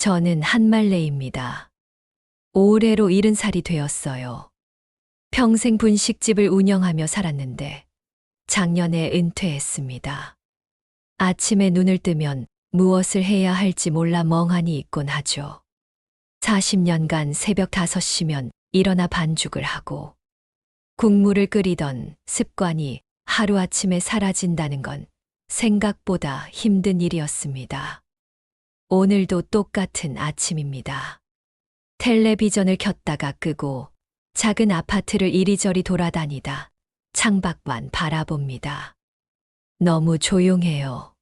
저는 한말레입니다. 올해로 70살이 되었어요. 평생 분식집을 운영하며 살았는데 작년에 은퇴했습니다. 아침에 눈을 뜨면 무엇을 해야 할지 몰라 멍하니 있곤 하죠. 40년간 새벽 5시면 일어나 반죽을 하고 국물을 끓이던 습관이 하루아침에 사라진다는 건 생각보다 힘든 일이었습니다. 오늘도 똑같은 아침입니다. 텔레비전을 켰다가 끄고 작은 아파트를 이리저리 돌아다니다 창밖만 바라봅니다. 너무 조용해요.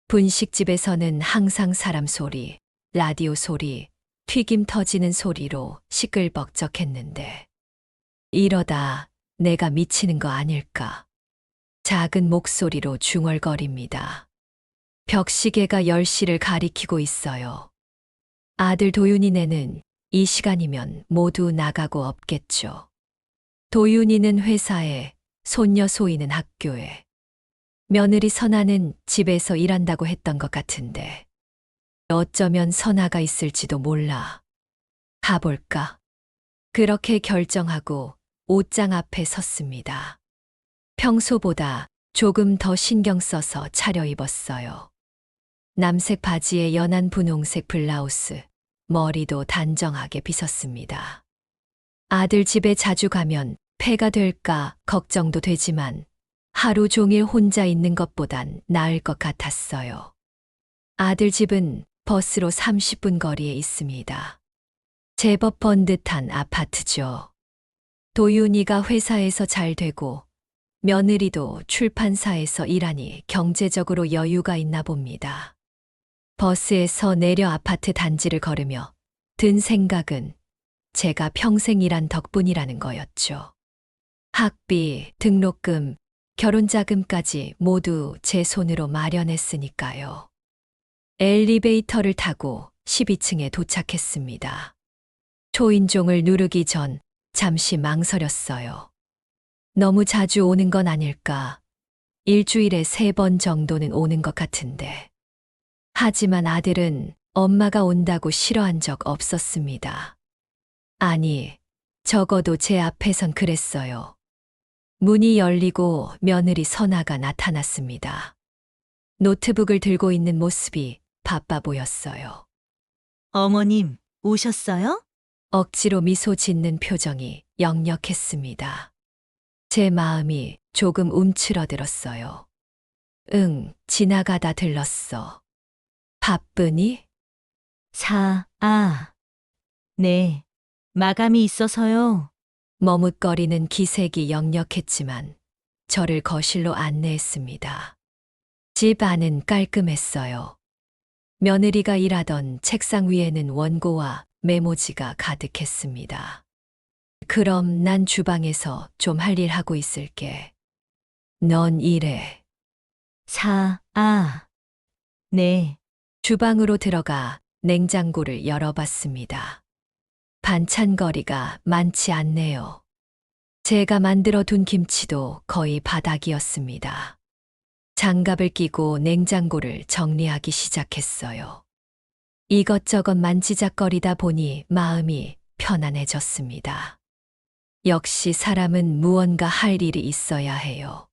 분식집에서는 항상 사람 소리, 라디오 소리, 튀김 터지는 소리로 시끌벅적했는데 이러다 내가 미치는 거 아닐까? 작은 목소리로 중얼거립니다. 벽시계가 10시를 가리키고 있어요. 아들 도윤이네는 이 시간이면 모두 나가고 없겠죠. 도윤이는 회사에, 손녀 소희는 학교에, 며느리 선아는 집에서 일한다고 했던 것 같은데 어쩌면 선아가 있을지도 몰라. 가볼까? 그렇게 결정하고 옷장 앞에 섰습니다. 평소보다 조금 더 신경 써서 차려입었어요. 남색 바지에 연한 분홍색 블라우스, 머리도 단정하게 빗었습니다. 아들 집에 자주 가면 폐가 될까 걱정도 되지만 하루 종일 혼자 있는 것보단 나을 것 같았어요. 아들 집은 버스로 30분 거리에 있습니다. 제법 번듯한 아파트죠. 도윤이가 회사에서 잘 되고 며느리도 출판사에서 일하니 경제적으로 여유가 있나 봅니다. 버스에서 내려 아파트 단지를 걸으며 든 생각은 제가 평생 일한 덕분이라는 거였죠. 학비, 등록금, 결혼자금까지 모두 제 손으로 마련했으니까요. 엘리베이터를 타고 12층에 도착했습니다. 초인종을 누르기 전 잠시 망설였어요. 너무 자주 오는 건 아닐까? 일주일에 3번 정도는 오는 것 같은데. 하지만 아들은 엄마가 온다고 싫어한 적 없었습니다. 아니, 적어도 제 앞에선 그랬어요. 문이 열리고 며느리 선아가 나타났습니다. 노트북을 들고 있는 모습이 바빠 보였어요. 어머님, 오셨어요? 억지로 미소 짓는 표정이 역력했습니다. 제 마음이 조금 움츠러들었어요. 응, 지나가다 들렀어. 바쁘니? 네. 마감이 있어서요. 머뭇거리는 기색이 역력했지만 저를 거실로 안내했습니다. 집 안은 깔끔했어요. 며느리가 일하던 책상 위에는 원고와 메모지가 가득했습니다. 그럼 난 주방에서 좀 할 일 하고 있을게. 넌 일해. 네. 주방으로 들어가 냉장고를 열어봤습니다. 반찬거리가 많지 않네요. 제가 만들어 둔 김치도 거의 바닥이었습니다. 장갑을 끼고 냉장고를 정리하기 시작했어요. 이것저것 만지작거리다 보니 마음이 편안해졌습니다. 역시 사람은 무언가 할 일이 있어야 해요.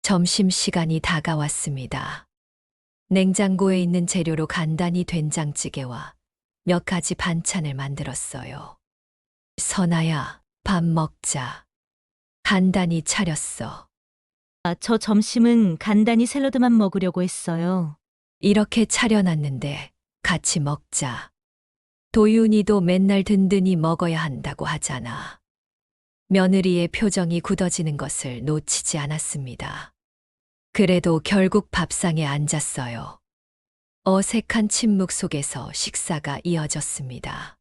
점심시간이 다가왔습니다. 냉장고에 있는 재료로 간단히 된장찌개와 몇 가지 반찬을 만들었어요. 선아야, 밥 먹자. 간단히 차렸어. 저 점심은 간단히 샐러드만 먹으려고 했어요. 이렇게 차려놨는데 같이 먹자. 도윤이도 맨날 든든히 먹어야 한다고 하잖아. 며느리의 표정이 굳어지는 것을 놓치지 않았습니다. 그래도 결국 밥상에 앉았어요. 어색한 침묵 속에서 식사가 이어졌습니다.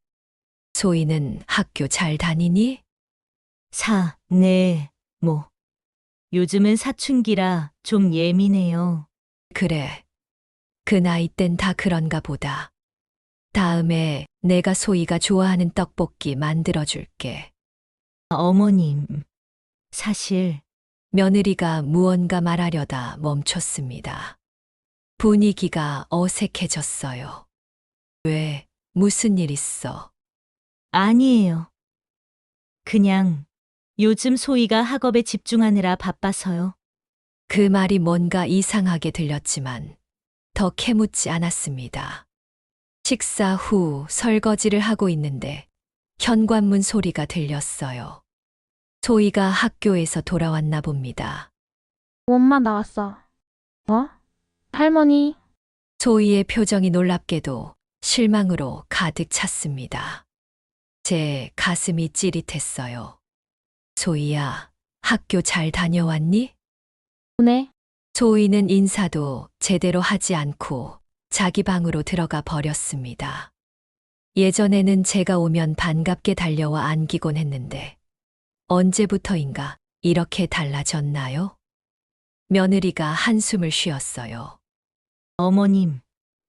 소희는 학교 잘 다니니? 네. 요즘은 사춘기라 좀 예민해요. 그래. 그 나이 땐 다 그런가 보다. 다음에 내가 소희가 좋아하는 떡볶이 만들어줄게. 어머님, 사실 며느리가 무언가 말하려다 멈췄습니다. 분위기가 어색해졌어요. 왜, 무슨 일 있어? 아니에요. 그냥 요즘 소희가 학업에 집중하느라 바빠서요. 그 말이 뭔가 이상하게 들렸지만 더 캐묻지 않았습니다. 식사 후 설거지를 하고 있는데 현관문 소리가 들렸어요. 소희가 학교에서 돌아왔나 봅니다. 엄마 나왔어. 어? 할머니, 소희의 표정이 놀랍게도 실망으로 가득 찼습니다. 제 가슴이 찌릿했어요. 소희야, 학교 잘 다녀왔니? 오네. 소희는 인사도 제대로 하지 않고 자기 방으로 들어가 버렸습니다. 예전에는 제가 오면 반갑게 달려와 안기곤 했는데 언제부터인가 이렇게 달라졌나요? 며느리가 한숨을 쉬었어요. 어머님,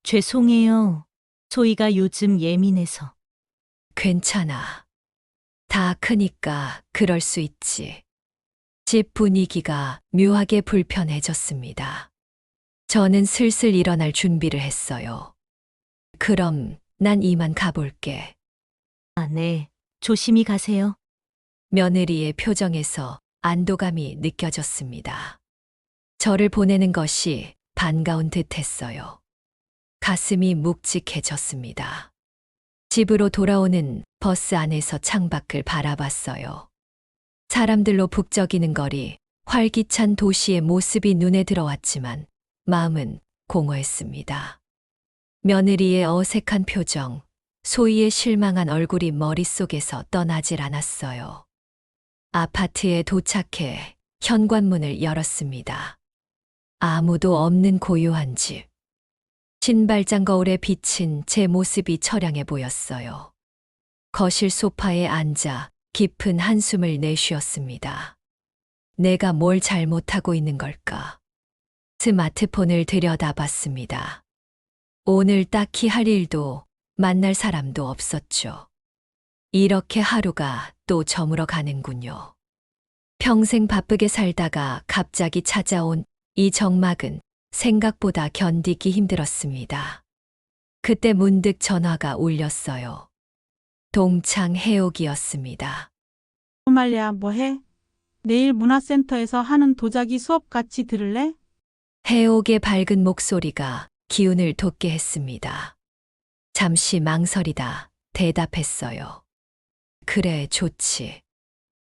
죄송해요. 소희가 요즘 예민해서. 괜찮아. 다 크니까 그럴 수 있지. 집 분위기가 묘하게 불편해졌습니다. 저는 슬슬 일어날 준비를 했어요. 그럼 난 이만 가볼게. 아, 네. 조심히 가세요. 며느리의 표정에서 안도감이 느껴졌습니다. 저를 보내는 것이 반가운 듯 했어요. 가슴이 묵직해졌습니다. 집으로 돌아오는 버스 안에서 창밖을 바라봤어요. 사람들로 북적이는 거리, 활기찬 도시의 모습이 눈에 들어왔지만 마음은 공허했습니다. 며느리의 어색한 표정, 소희의 실망한 얼굴이 머릿속에서 떠나질 않았어요. 아파트에 도착해 현관문을 열었습니다. 아무도 없는 고요한 집. 신발장 거울에 비친 제 모습이 처량해 보였어요. 거실 소파에 앉아 깊은 한숨을 내쉬었습니다. 내가 뭘 잘못하고 있는 걸까? 스마트폰을 들여다봤습니다. 오늘 딱히 할 일도 만날 사람도 없었죠. 이렇게 하루가 또 저물어 가는군요. 평생 바쁘게 살다가 갑자기 찾아온 이 적막은 생각보다 견디기 힘들었습니다. 그때 문득 전화가 울렸어요. 동창 해옥이었습니다. 말야, 뭐해? 내일 문화센터에서 하는 도자기 수업 같이 들을래? 해옥의 밝은 목소리가 기운을 돋게 했습니다. 잠시 망설이다 대답했어요. 그래, 좋지.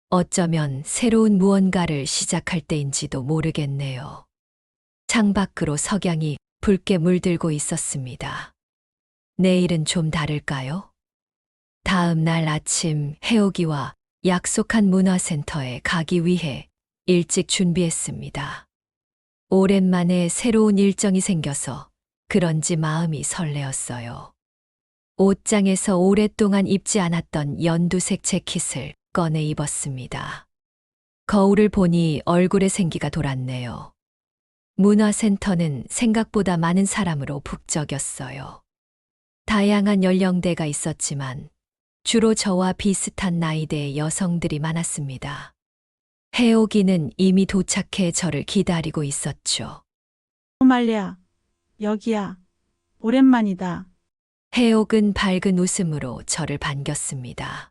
어쩌면 새로운 무언가를 시작할 때인지도 모르겠네요. 창밖으로 석양이 붉게 물들고 있었습니다. 내일은 좀 다를까요? 다음 날 아침 해옥이와 약속한 문화센터에 가기 위해 일찍 준비했습니다. 오랜만에 새로운 일정이 생겨서 그런지 마음이 설레었어요. 옷장에서 오랫동안 입지 않았던 연두색 재킷을 꺼내 입었습니다. 거울을 보니 얼굴에 생기가 돌았네요. 문화센터는 생각보다 많은 사람으로 북적였어요. 다양한 연령대가 있었지만 주로 저와 비슷한 나이대의 여성들이 많았습니다. 해옥이는 이미 도착해 저를 기다리고 있었죠. 말야, 여기야. 오랜만이다. 해옥은 밝은 웃음으로 저를 반겼습니다.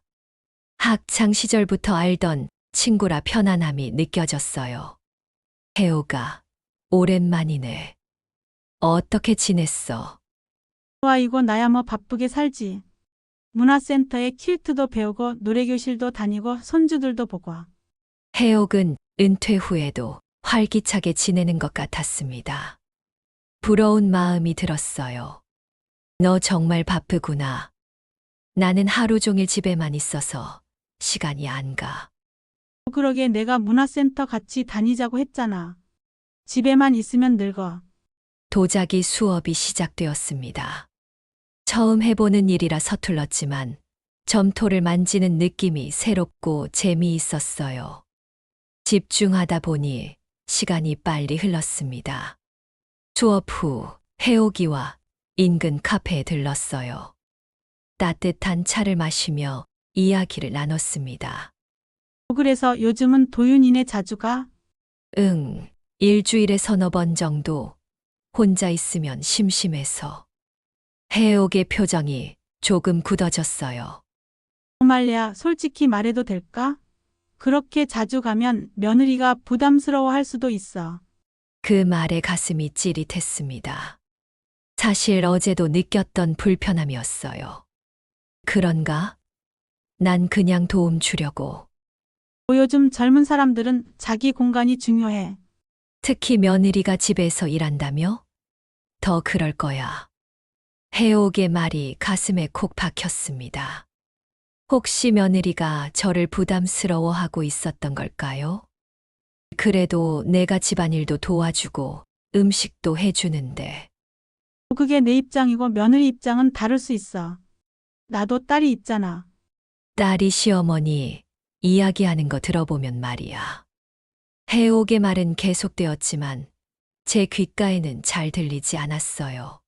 학창 시절부터 알던 친구라 편안함이 느껴졌어요. 해옥아, 오랜만이네. 어떻게 지냈어? 와, 이거 나야 뭐 바쁘게 살지. 문화센터에 퀼트도 배우고 노래교실도 다니고 손주들도 보고. 해옥은 은퇴 후에도 활기차게 지내는 것 같았습니다. 부러운 마음이 들었어요. 너 정말 바쁘구나. 나는 하루 종일 집에만 있어서 시간이 안 가. 그러게 내가 문화센터 같이 다니자고 했잖아. 집에만 있으면 늙어. 도자기 수업이 시작되었습니다. 처음 해보는 일이라 서툴렀지만 점토를 만지는 느낌이 새롭고 재미있었어요. 집중하다 보니 시간이 빨리 흘렀습니다. 수업 후 해옥이와 인근 카페에 들렀어요. 따뜻한 차를 마시며 이야기를 나눴습니다. 그래서 요즘은 도윤이네 자주 가? 응, 일주일에 서너 번 정도. 혼자 있으면 심심해서. 해옥의 표정이 조금 굳어졌어요. 말야, 솔직히 말해도 될까? 그렇게 자주 가면 며느리가 부담스러워할 수도 있어. 그 말에 가슴이 찌릿했습니다. 사실 어제도 느꼈던 불편함이었어요. 그런가? 난 그냥 도움 주려고. 요즘 젊은 사람들은 자기 공간이 중요해. 특히 며느리가 집에서 일한다며? 더 그럴 거야. 해옥의 말이 가슴에 콕 박혔습니다. 혹시 며느리가 저를 부담스러워하고 있었던 걸까요? 그래도 내가 집안일도 도와주고 음식도 해주는데. 그게 내 입장이고 며느리 입장은 다를 수 있어. 나도 딸이 있잖아. 딸이 시어머니 이야기하는 거 들어보면 말이야. 해옥의 말은 계속되었지만 제 귓가에는 잘 들리지 않았어요.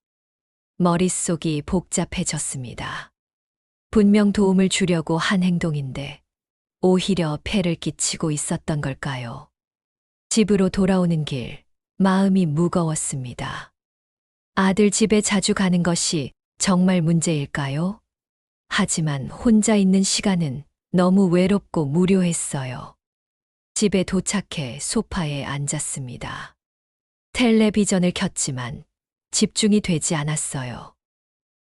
머릿속이 복잡해졌습니다. 분명 도움을 주려고 한 행동인데 오히려 폐를 끼치고 있었던 걸까요? 집으로 돌아오는 길, 마음이 무거웠습니다. 아들 집에 자주 가는 것이 정말 문제일까요? 하지만 혼자 있는 시간은 너무 외롭고 무료했어요. 집에 도착해 소파에 앉았습니다. 텔레비전을 켰지만 집중이 되지 않았어요.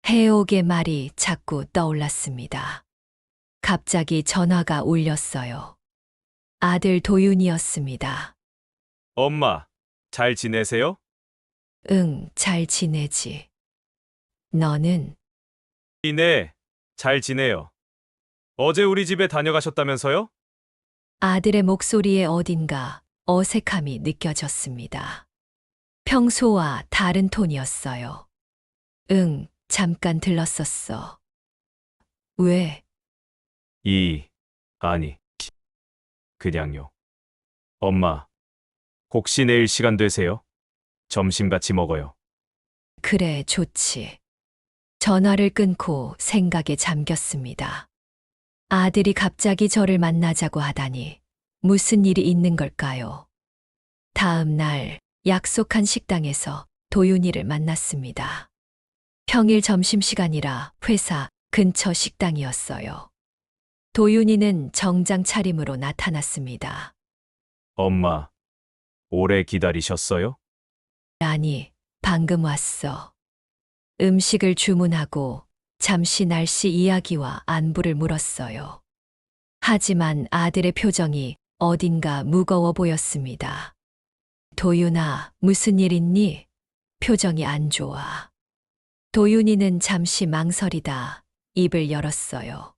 해옥의 말이 자꾸 떠올랐습니다. 갑자기 전화가 울렸어요. 아들 도윤이었습니다. 엄마, 잘 지내세요? 응, 잘 지내지. 너는? 네, 잘 지내요. 어제 우리 집에 다녀가셨다면서요? 아들의 목소리에 어딘가 어색함이 느껴졌습니다. 평소와 다른 톤이었어요. 응, 잠깐 들렀었어. 왜? 아니, 그냥요. 엄마, 혹시 내일 시간 되세요? 점심 같이 먹어요. 그래, 좋지. 전화를 끊고 생각에 잠겼습니다. 아들이 갑자기 저를 만나자고 하다니 무슨 일이 있는 걸까요? 다음 날 약속한 식당에서 도윤이를 만났습니다. 평일 점심시간이라 회사 근처 식당이었어요. 도윤이는 정장 차림으로 나타났습니다. 엄마, 오래 기다리셨어요? 아니, 방금 왔어. 음식을 주문하고 잠시 날씨 이야기와 안부를 물었어요. 하지만 아들의 표정이 어딘가 무거워 보였습니다. 도윤아, 무슨 일 있니? 표정이 안 좋아. 도윤이는 잠시 망설이다 입을 열었어요.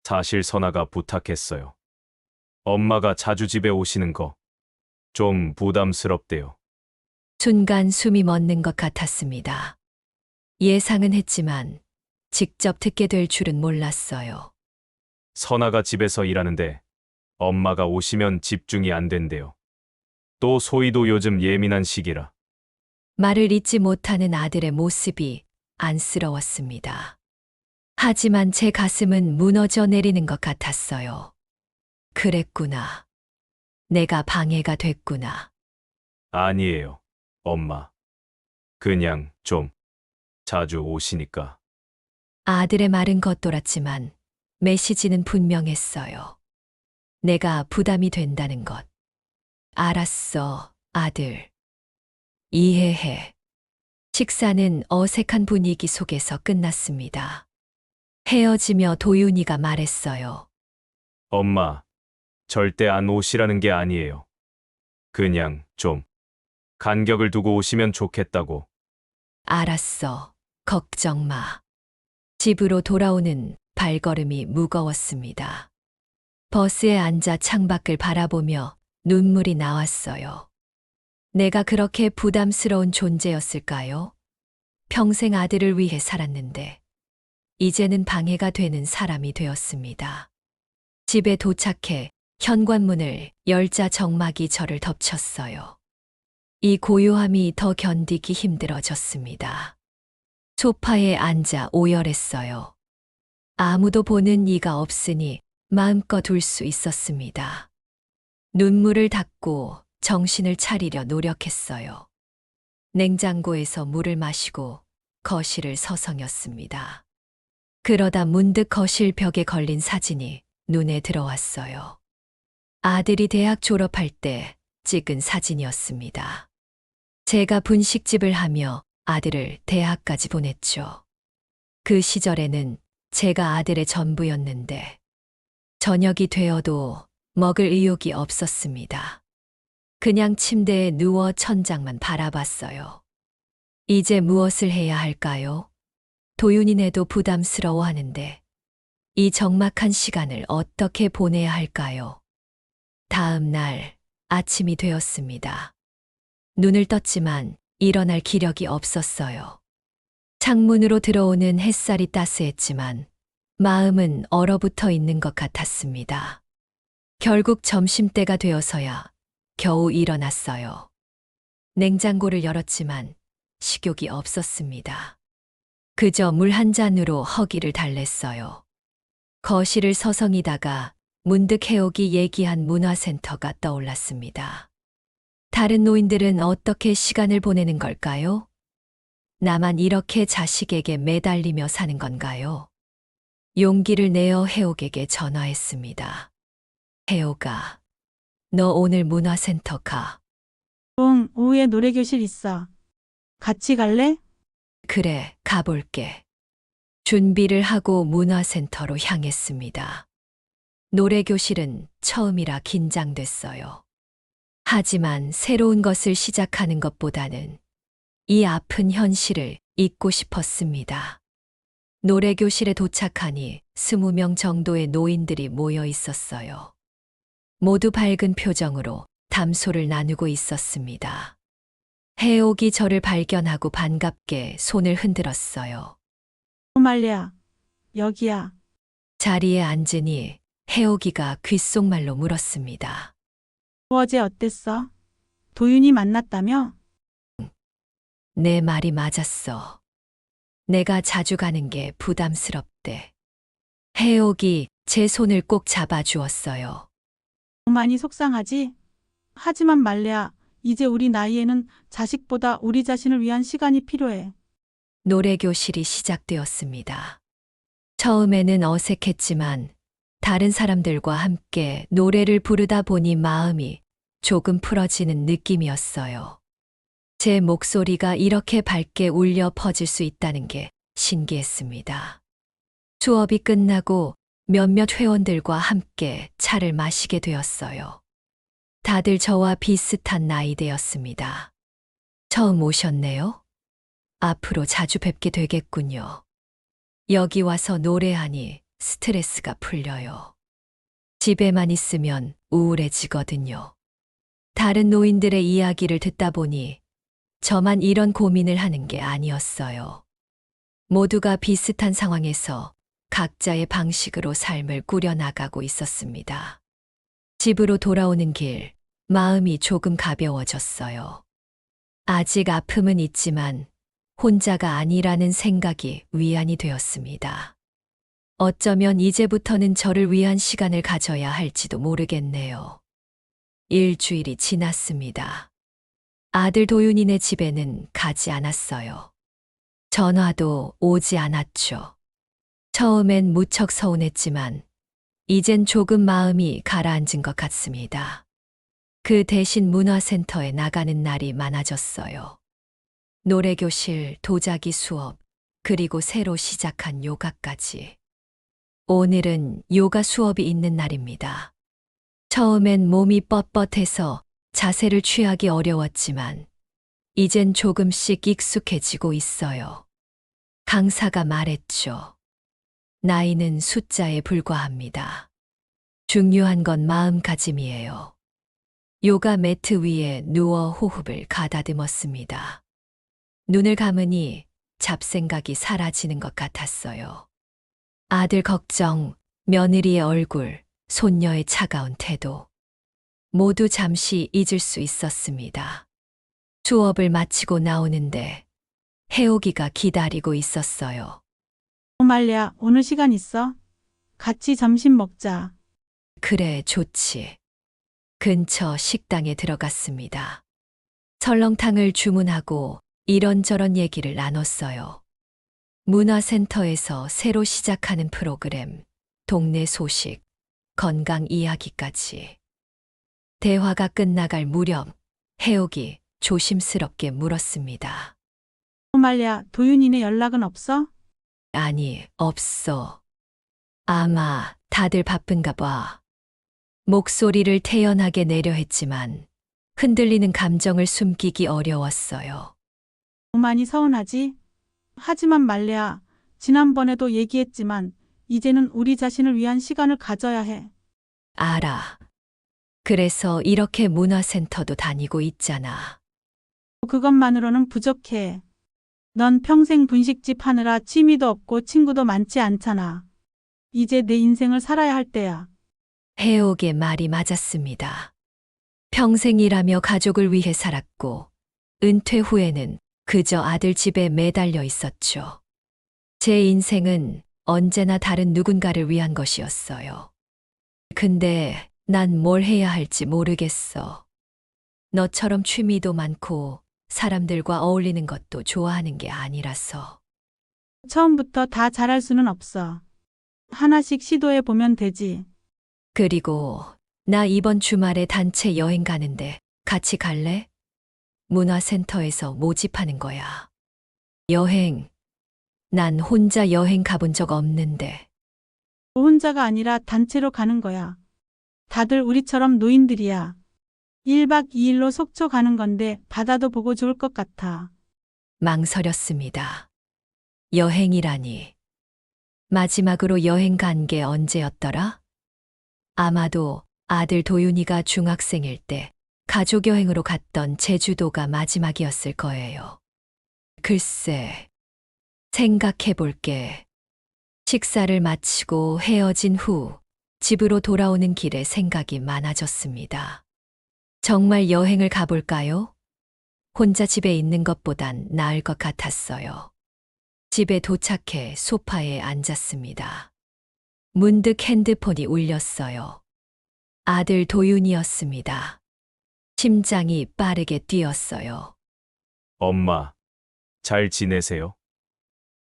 사실 선아가 부탁했어요. 엄마가 자주 집에 오시는 거 좀 부담스럽대요. 순간 숨이 멎는 것 같았습니다. 예상은 했지만 직접 듣게 될 줄은 몰랐어요. 선아가 집에서 일하는데 엄마가 오시면 집중이 안 된대요. 또 소희도 요즘 예민한 시기라. 말을 잇지 못하는 아들의 모습이 안쓰러웠습니다. 하지만 제 가슴은 무너져 내리는 것 같았어요. 그랬구나. 내가 방해가 됐구나. 아니에요, 엄마. 그냥 좀 자주 오시니까. 아들의 말은 겉돌았지만 메시지는 분명했어요. 내가 부담이 된다는 것. 알았어, 아들. 이해해. 식사는 어색한 분위기 속에서 끝났습니다. 헤어지며 도윤이가 말했어요. 엄마, 절대 안 오시라는 게 아니에요. 그냥 좀 간격을 두고 오시면 좋겠다고. 알았어. 걱정 마. 집으로 돌아오는 발걸음이 무거웠습니다. 버스에 앉아 창밖을 바라보며 눈물이 나왔어요. 내가 그렇게 부담스러운 존재였을까요? 평생 아들을 위해 살았는데, 이제는 방해가 되는 사람이 되었습니다. 집에 도착해 현관문을 열자 정막이 저를 덮쳤어요. 이 고요함이 더 견디기 힘들어졌습니다. 소파에 앉아 오열했어요. 아무도 보는 이가 없으니 마음껏 울 수 있었습니다. 눈물을 닦고 정신을 차리려 노력했어요. 냉장고에서 물을 마시고 거실을 서성였습니다. 그러다 문득 거실 벽에 걸린 사진이 눈에 들어왔어요. 아들이 대학 졸업할 때 찍은 사진이었습니다. 제가 분식집을 하며 아들을 대학까지 보냈죠. 그 시절에는 제가 아들의 전부였는데 저녁이 되어도 먹을 의욕이 없었습니다. 그냥 침대에 누워 천장만 바라봤어요. 이제 무엇을 해야 할까요? 도윤이네도 부담스러워하는데 이 적막한 시간을 어떻게 보내야 할까요? 다음 날 아침이 되었습니다. 눈을 떴지만 일어날 기력이 없었어요. 창문으로 들어오는 햇살이 따스했지만 마음은 얼어붙어 있는 것 같았습니다. 결국 점심때가 되어서야 겨우 일어났어요. 냉장고를 열었지만 식욕이 없었습니다. 그저 물 한 잔으로 허기를 달랬어요. 거실을 서성이다가 문득 해옥이 얘기한 문화센터가 떠올랐습니다. 다른 노인들은 어떻게 시간을 보내는 걸까요? 나만 이렇게 자식에게 매달리며 사는 건가요? 용기를 내어 해옥에게 전화했습니다. 해옥아, 너 오늘 문화센터 가. 응, 오후에 노래교실 있어. 같이 갈래? 그래, 가볼게. 준비를 하고 문화센터로 향했습니다. 노래교실은 처음이라 긴장됐어요. 하지만 새로운 것을 시작하는 것보다는 이 아픈 현실을 잊고 싶었습니다. 노래교실에 도착하니 20명 정도의 노인들이 모여 있었어요. 모두 밝은 표정으로 담소를 나누고 있었습니다. 해옥이 저를 발견하고 반갑게 손을 흔들었어요. 말리야, 여기야. 자리에 앉으니 해옥이가 귓속말로 물었습니다. 어제 어땠어? 도윤이 만났다며? 내 말이 맞았어. 내가 자주 가는 게 부담스럽대. 해옥이 제 손을 꼭 잡아주었어요. 많이 속상하지? 하지만 말리야, 이제 우리 나이에는 자식보다 우리 자신을 위한 시간이 필요해. 노래교실이 시작되었습니다. 처음에는 어색했지만 다른 사람들과 함께 노래를 부르다 보니 마음이 조금 풀어지는 느낌이었어요. 제 목소리가 이렇게 밝게 울려 퍼질 수 있다는 게 신기했습니다. 수업이 끝나고 몇몇 회원들과 함께 차를 마시게 되었어요. 다들 저와 비슷한 나이대였습니다. 처음 오셨네요? 앞으로 자주 뵙게 되겠군요. 여기 와서 노래하니 스트레스가 풀려요. 집에만 있으면 우울해지거든요. 다른 노인들의 이야기를 듣다 보니 저만 이런 고민을 하는 게 아니었어요. 모두가 비슷한 상황에서 각자의 방식으로 삶을 꾸려나가고 있었습니다. 집으로 돌아오는 길, 마음이 조금 가벼워졌어요. 아직 아픔은 있지만 혼자가 아니라는 생각이 위안이 되었습니다. 어쩌면 이제부터는 저를 위한 시간을 가져야 할지도 모르겠네요. 일주일이 지났습니다. 아들 도윤이네 집에는 가지 않았어요. 전화도 오지 않았죠. 처음엔 무척 서운했지만 이젠 조금 마음이 가라앉은 것 같습니다. 그 대신 문화센터에 나가는 날이 많아졌어요. 노래교실, 도자기 수업, 그리고 새로 시작한 요가까지. 오늘은 요가 수업이 있는 날입니다. 처음엔 몸이 뻣뻣해서 자세를 취하기 어려웠지만 이젠 조금씩 익숙해지고 있어요. 강사가 말했죠. 나이는 숫자에 불과합니다. 중요한 건 마음가짐이에요. 요가 매트 위에 누워 호흡을 가다듬었습니다. 눈을 감으니 잡생각이 사라지는 것 같았어요. 아들 걱정, 며느리의 얼굴, 손녀의 차가운 태도. 모두 잠시 잊을 수 있었습니다. 수업을 마치고 나오는데 해옥이가 기다리고 있었어요. 말리야, 오늘 시간 있어? 같이 점심 먹자. 그래, 좋지. 근처 식당에 들어갔습니다. 설렁탕을 주문하고 이런저런 얘기를 나눴어요. 문화센터에서 새로 시작하는 프로그램, 동네 소식, 건강 이야기까지. 대화가 끝나갈 무렵 해옥이 조심스럽게 물었습니다. 말야, 도윤이네 연락은 없어? 아니, 없어. 아마 다들 바쁜가 봐. 목소리를 태연하게 내려 했지만 흔들리는 감정을 숨기기 어려웠어요. 많이 서운하지? 하지만 말야, 지난번에도 얘기했지만 이제는 우리 자신을 위한 시간을 가져야 해. 알아. 그래서 이렇게 문화센터도 다니고 있잖아. 그것만으로는 부족해. 넌 평생 분식집 하느라 취미도 없고 친구도 많지 않잖아. 이제 내 인생을 살아야 할 때야. 해옥의 말이 맞았습니다. 평생 일하며 가족을 위해 살았고, 은퇴 후에는 그저 아들 집에 매달려 있었죠. 제 인생은 언제나 다른 누군가를 위한 것이었어요. 근데 난 뭘 해야 할지 모르겠어. 너처럼 취미도 많고 사람들과 어울리는 것도 좋아하는 게 아니라서. 처음부터 다 잘할 수는 없어. 하나씩 시도해 보면 되지. 그리고 나 이번 주말에 단체 여행 가는데 같이 갈래? 문화센터에서 모집하는 거야. 여행. 난 혼자 여행 가본 적 없는데. 혼자가 아니라 단체로 가는 거야. 다들 우리처럼 노인들이야. 1박 2일로 속초 가는 건데 바다도 보고 좋을 것 같아. 망설였습니다. 여행이라니. 마지막으로 여행 간 게 언제였더라? 아마도 아들 도윤이가 중학생일 때 가족 여행으로 갔던 제주도가 마지막이었을 거예요. 글쎄, 생각해 볼게. 식사를 마치고 헤어진 후 집으로 돌아오는 길에 생각이 많아졌습니다. 정말 여행을 가볼까요? 혼자 집에 있는 것보단 나을 것 같았어요. 집에 도착해 소파에 앉았습니다. 문득 핸드폰이 울렸어요. 아들 도윤이었습니다. 심장이 빠르게 뛰었어요. 엄마, 잘 지내세요?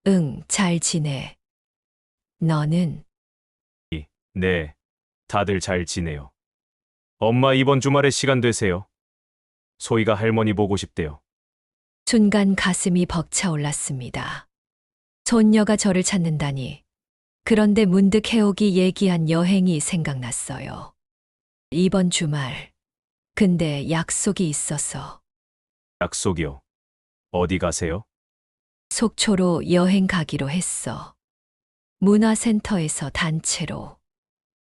응, 잘 지내. 너는? 네, 다들 잘 지내요. 엄마 이번 주말에 시간 되세요? 소희가 할머니 보고 싶대요. 순간 가슴이 벅차올랐습니다. 손녀가 저를 찾는다니. 그런데 문득 해옥이 얘기한 여행이 생각났어요. 이번 주말. 근데 약속이 있어서. 약속이요. 어디 가세요? 속초로 여행 가기로 했어. 문화센터에서 단체로.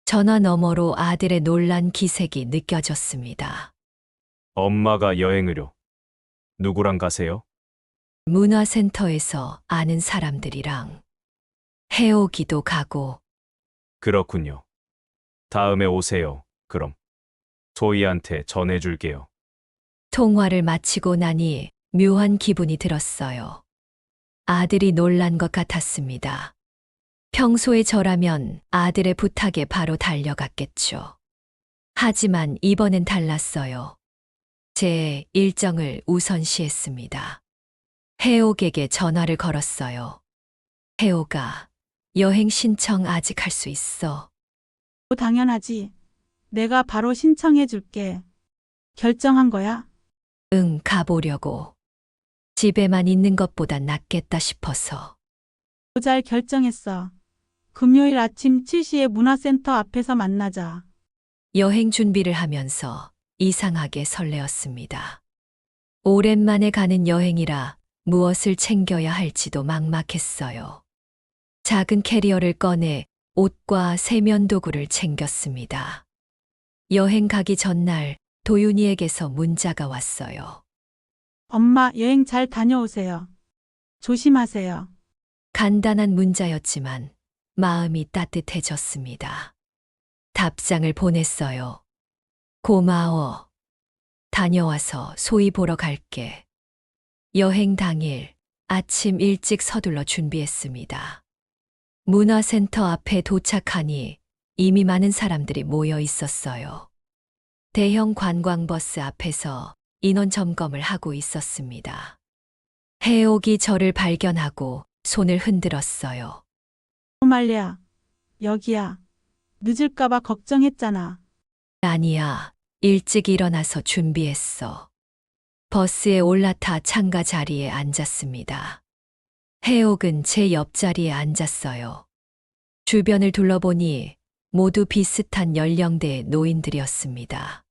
전화 너머로 아들의 놀란 기색이 느껴졌습니다. 엄마가 여행을요. 누구랑 가세요? 문화센터에서 아는 사람들이랑. 해오기도 가고. 그렇군요. 다음에 오세요. 그럼. 소희한테 전해줄게요. 통화를 마치고 나니 묘한 기분이 들었어요. 아들이 놀란 것 같았습니다. 평소에 저라면 아들의 부탁에 바로 달려갔겠죠. 하지만 이번엔 달랐어요. 제 일정을 우선시했습니다. 해옥에게 전화를 걸었어요. 해옥아, 여행 신청 아직 할 수 있어. 당연하지. 내가 바로 신청해 줄게. 결정한 거야? 응, 가보려고. 집에만 있는 것보단 낫겠다 싶어서. 잘 결정했어. 금요일 아침 7시에 문화센터 앞에서 만나자. 여행 준비를 하면서 이상하게 설레었습니다. 오랜만에 가는 여행이라 무엇을 챙겨야 할지도 막막했어요. 작은 캐리어를 꺼내 옷과 세면도구를 챙겼습니다. 여행 가기 전날 도윤이에게서 문자가 왔어요. 엄마 여행 잘 다녀오세요. 조심하세요. 간단한 문자였지만 마음이 따뜻해졌습니다. 답장을 보냈어요. 고마워. 다녀와서 소희 보러 갈게. 여행 당일 아침 일찍 서둘러 준비했습니다. 문화센터 앞에 도착하니 이미 많은 사람들이 모여 있었어요. 대형 관광버스 앞에서 인원 점검을 하고 있었습니다. 해옥이 저를 발견하고 손을 흔들었어요. 말야, 여기야. 늦을까봐 걱정했잖아. 아니야. 일찍 일어나서 준비했어. 버스에 올라타 창가 자리에 앉았습니다. 해옥은 제 옆자리에 앉았어요. 주변을 둘러보니 모두 비슷한 연령대의 노인들이었습니다.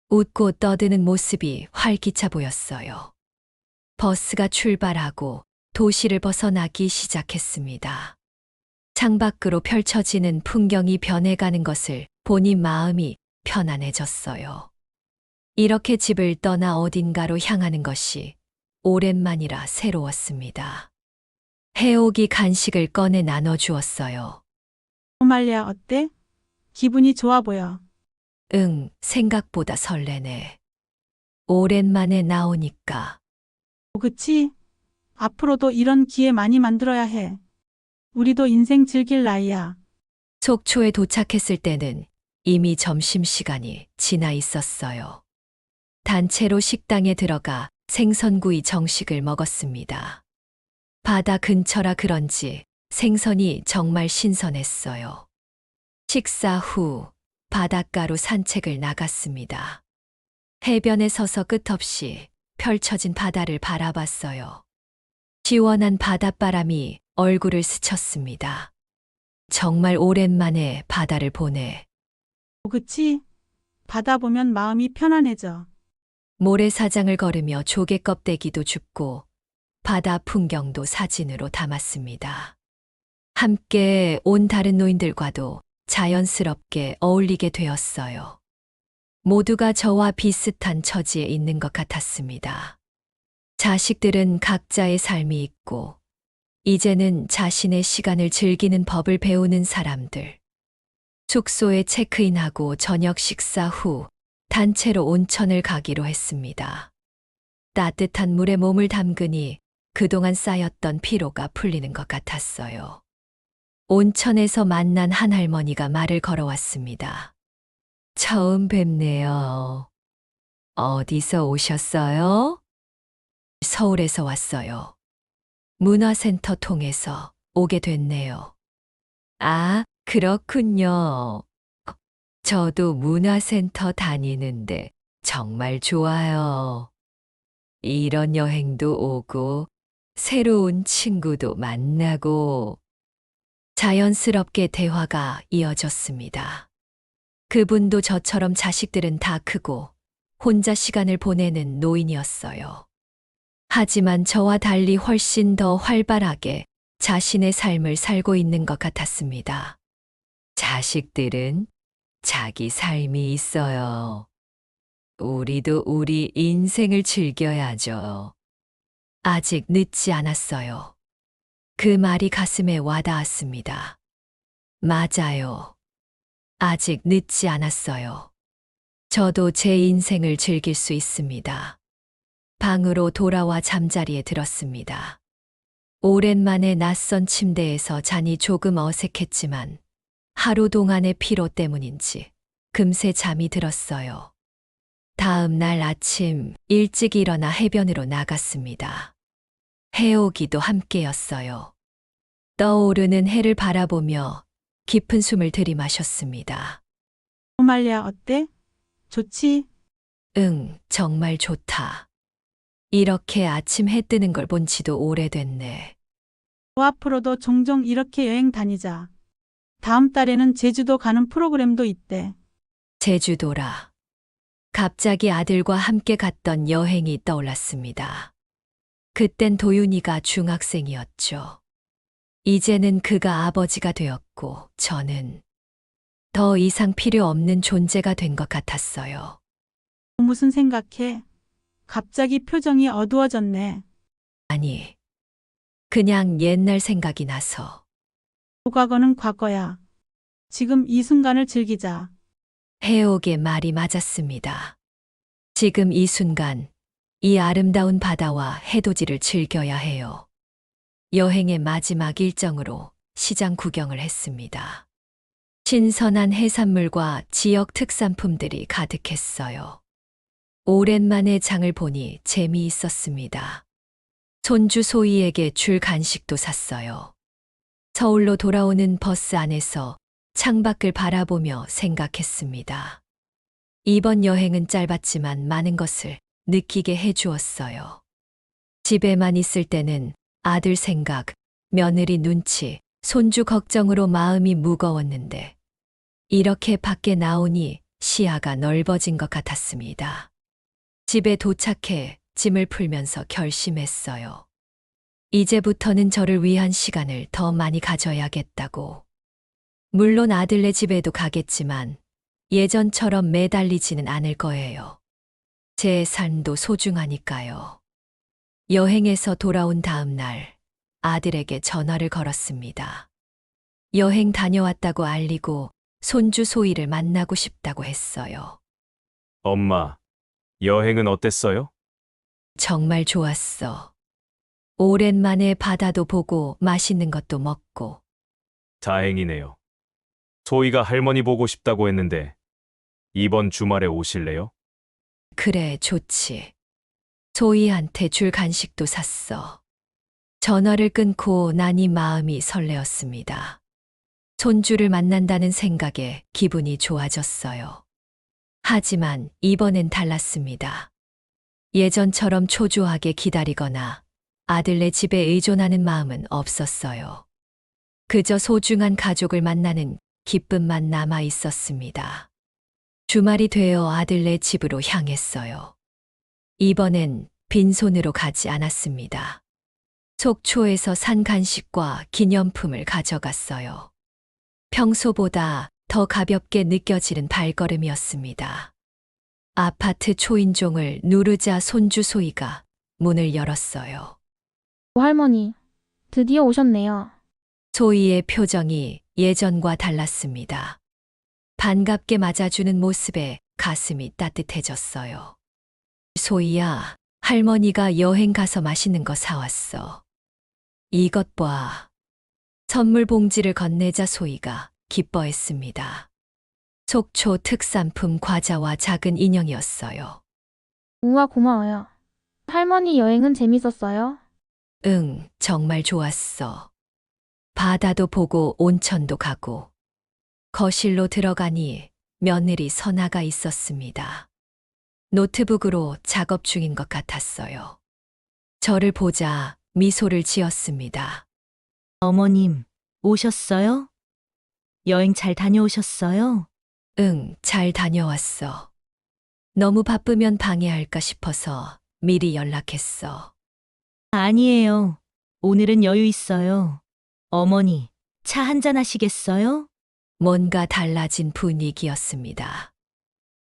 웃고 떠드는 모습이 활기차 보였어요. 버스가 출발하고 도시를 벗어나기 시작했습니다. 창밖으로 펼쳐지는 풍경이 변해가는 것을 보니 마음이 편안해졌어요. 이렇게 집을 떠나 어딘가로 향하는 것이 오랜만이라 새로웠습니다. 해옥이 간식을 꺼내 나눠주었어요. 말야, 어때? 기분이 좋아 보여. 응, 생각보다 설레네. 오랜만에 나오니까. 그치? 앞으로도 이런 기회 많이 만들어야 해. 우리도 인생 즐길 나이야. 속초에 도착했을 때는 이미 점심시간이 지나 있었어요. 단체로 식당에 들어가 생선구이 정식을 먹었습니다. 바다 근처라 그런지 생선이 정말 신선했어요. 식사 후 바닷가로 산책을 나갔습니다. 해변에 서서 끝없이 펼쳐진 바다를 바라봤어요. 시원한 바닷바람이 얼굴을 스쳤습니다. 정말 오랜만에 바다를 보네. 그치? 바다 보면 마음이 편안해져. 모래사장을 걸으며 조개 껍데기도 줍고 바다 풍경도 사진으로 담았습니다. 함께 온 다른 노인들과도 자연스럽게 어울리게 되었어요. 모두가 저와 비슷한 처지에 있는 것 같았습니다. 자식들은 각자의 삶이 있고 이제는 자신의 시간을 즐기는 법을 배우는 사람들. 숙소에 체크인하고 저녁 식사 후 단체로 온천을 가기로 했습니다. 따뜻한 물에 몸을 담그니 그동안 쌓였던 피로가 풀리는 것 같았어요. 온천에서 만난 한 할머니가 말을 걸어왔습니다. 처음 뵙네요. 어디서 오셨어요? 서울에서 왔어요. 문화센터 통해서 오게 됐네요. 아, 그렇군요. 저도 문화센터 다니는데 정말 좋아요. 이런 여행도 오고 새로운 친구도 만나고 자연스럽게 대화가 이어졌습니다. 그분도 저처럼 자식들은 다 크고 혼자 시간을 보내는 노인이었어요. 하지만 저와 달리 훨씬 더 활발하게 자신의 삶을 살고 있는 것 같았습니다. 자식들은 자기 삶이 있어요. 우리도 우리 인생을 즐겨야죠. 아직 늦지 않았어요. 그 말이 가슴에 와닿았습니다. 맞아요. 아직 늦지 않았어요. 저도 제 인생을 즐길 수 있습니다. 방으로 돌아와 잠자리에 들었습니다. 오랜만에 낯선 침대에서 자니 조금 어색했지만 하루 동안의 피로 때문인지 금세 잠이 들었어요. 다음 날 아침 일찍 일어나 해변으로 나갔습니다. 해오기도 함께였어요. 떠오르는 해를 바라보며 깊은 숨을 들이마셨습니다. 말야, 어때? 좋지? 응, 정말 좋다. 이렇게 아침 해 뜨는 걸 본 지도 오래됐네. 앞으로도 종종 이렇게 여행 다니자. 다음 달에는 제주도 가는 프로그램도 있대. 제주도라. 갑자기 아들과 함께 갔던 여행이 떠올랐습니다. 그땐 도윤이가 중학생이었죠. 이제는 그가 아버지가 되었고 저는 더 이상 필요 없는 존재가 된 것 같았어요. 무슨 생각해? 갑자기 표정이 어두워졌네. 아니, 그냥 옛날 생각이 나서. 과거는 과거야. 지금 이 순간을 즐기자. 해옥의 말이 맞았습니다. 지금 이 순간, 이 아름다운 바다와 해돋이를 즐겨야 해요. 여행의 마지막 일정으로 시장 구경을 했습니다. 신선한 해산물과 지역 특산품들이 가득했어요. 오랜만에 장을 보니 재미있었습니다. 손주 소희에게 줄 간식도 샀어요. 서울로 돌아오는 버스 안에서 창밖을 바라보며 생각했습니다. 이번 여행은 짧았지만 많은 것을 느끼게 해주었어요. 집에만 있을 때는 아들 생각, 며느리 눈치, 손주 걱정으로 마음이 무거웠는데 이렇게 밖에 나오니 시야가 넓어진 것 같았습니다. 집에 도착해 짐을 풀면서 결심했어요. 이제부터는 저를 위한 시간을 더 많이 가져야겠다고. 물론 아들네 집에도 가겠지만 예전처럼 매달리지는 않을 거예요. 제 삶도 소중하니까요. 여행에서 돌아온 다음 날 아들에게 전화를 걸었습니다. 여행 다녀왔다고 알리고 손주 소희를 만나고 싶다고 했어요. 엄마, 여행은 어땠어요? 정말 좋았어. 오랜만에 바다도 보고 맛있는 것도 먹고. 다행이네요. 소희가 할머니 보고 싶다고 했는데 이번 주말에 오실래요? 그래, 좋지. 소희한테 줄 간식도 샀어. 전화를 끊고 나니 마음이 설레었습니다. 손주를 만난다는 생각에 기분이 좋아졌어요. 하지만 이번엔 달랐습니다. 예전처럼 초조하게 기다리거나 아들네 집에 의존하는 마음은 없었어요. 그저 소중한 가족을 만나는 기쁨만 남아 있었습니다. 주말이 되어 아들네 집으로 향했어요. 이번엔 빈손으로 가지 않았습니다. 속초에서 산 간식과 기념품을 가져갔어요. 평소보다 더 가볍게 느껴지는 발걸음이었습니다. 아파트 초인종을 누르자 손주 소희가 문을 열었어요. 할머니, 드디어 오셨네요. 소희의 표정이 예전과 달랐습니다. 반갑게 맞아주는 모습에 가슴이 따뜻해졌어요. 소희야, 할머니가 여행 가서 맛있는 거 사왔어. 이것 봐. 선물 봉지를 건네자 소희가 기뻐했습니다. 속초 특산품 과자와 작은 인형이었어요. 우와, 고마워요. 할머니 여행은 재밌었어요? 응, 정말 좋았어. 바다도 보고 온천도 가고. 거실로 들어가니 며느리 선아가 있었습니다. 노트북으로 작업 중인 것 같았어요. 저를 보자 미소를 지었습니다. 어머님, 오셨어요? 여행 잘 다녀오셨어요? 응, 잘 다녀왔어. 너무 바쁘면 방해할까 싶어서 미리 연락했어. 아니에요. 오늘은 여유 있어요. 어머니, 차 한잔 하시겠어요? 뭔가 달라진 분위기였습니다.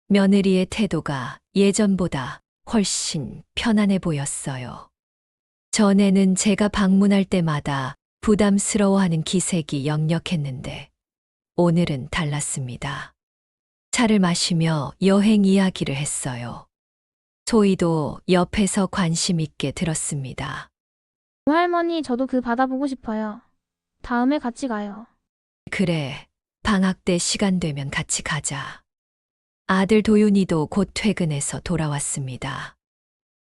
며느리의 태도가 예전보다 훨씬 편안해 보였어요. 전에는 제가 방문할 때마다 부담스러워하는 기색이 역력했는데 오늘은 달랐습니다. 차를 마시며 여행 이야기를 했어요. 소희도 옆에서 관심 있게 들었습니다. 할머니, 저도 그 바다 보고 싶어요. 다음에 같이 가요. 그래, 방학 때 시간 되면 같이 가자. 아들 도윤이도 곧 퇴근해서 돌아왔습니다.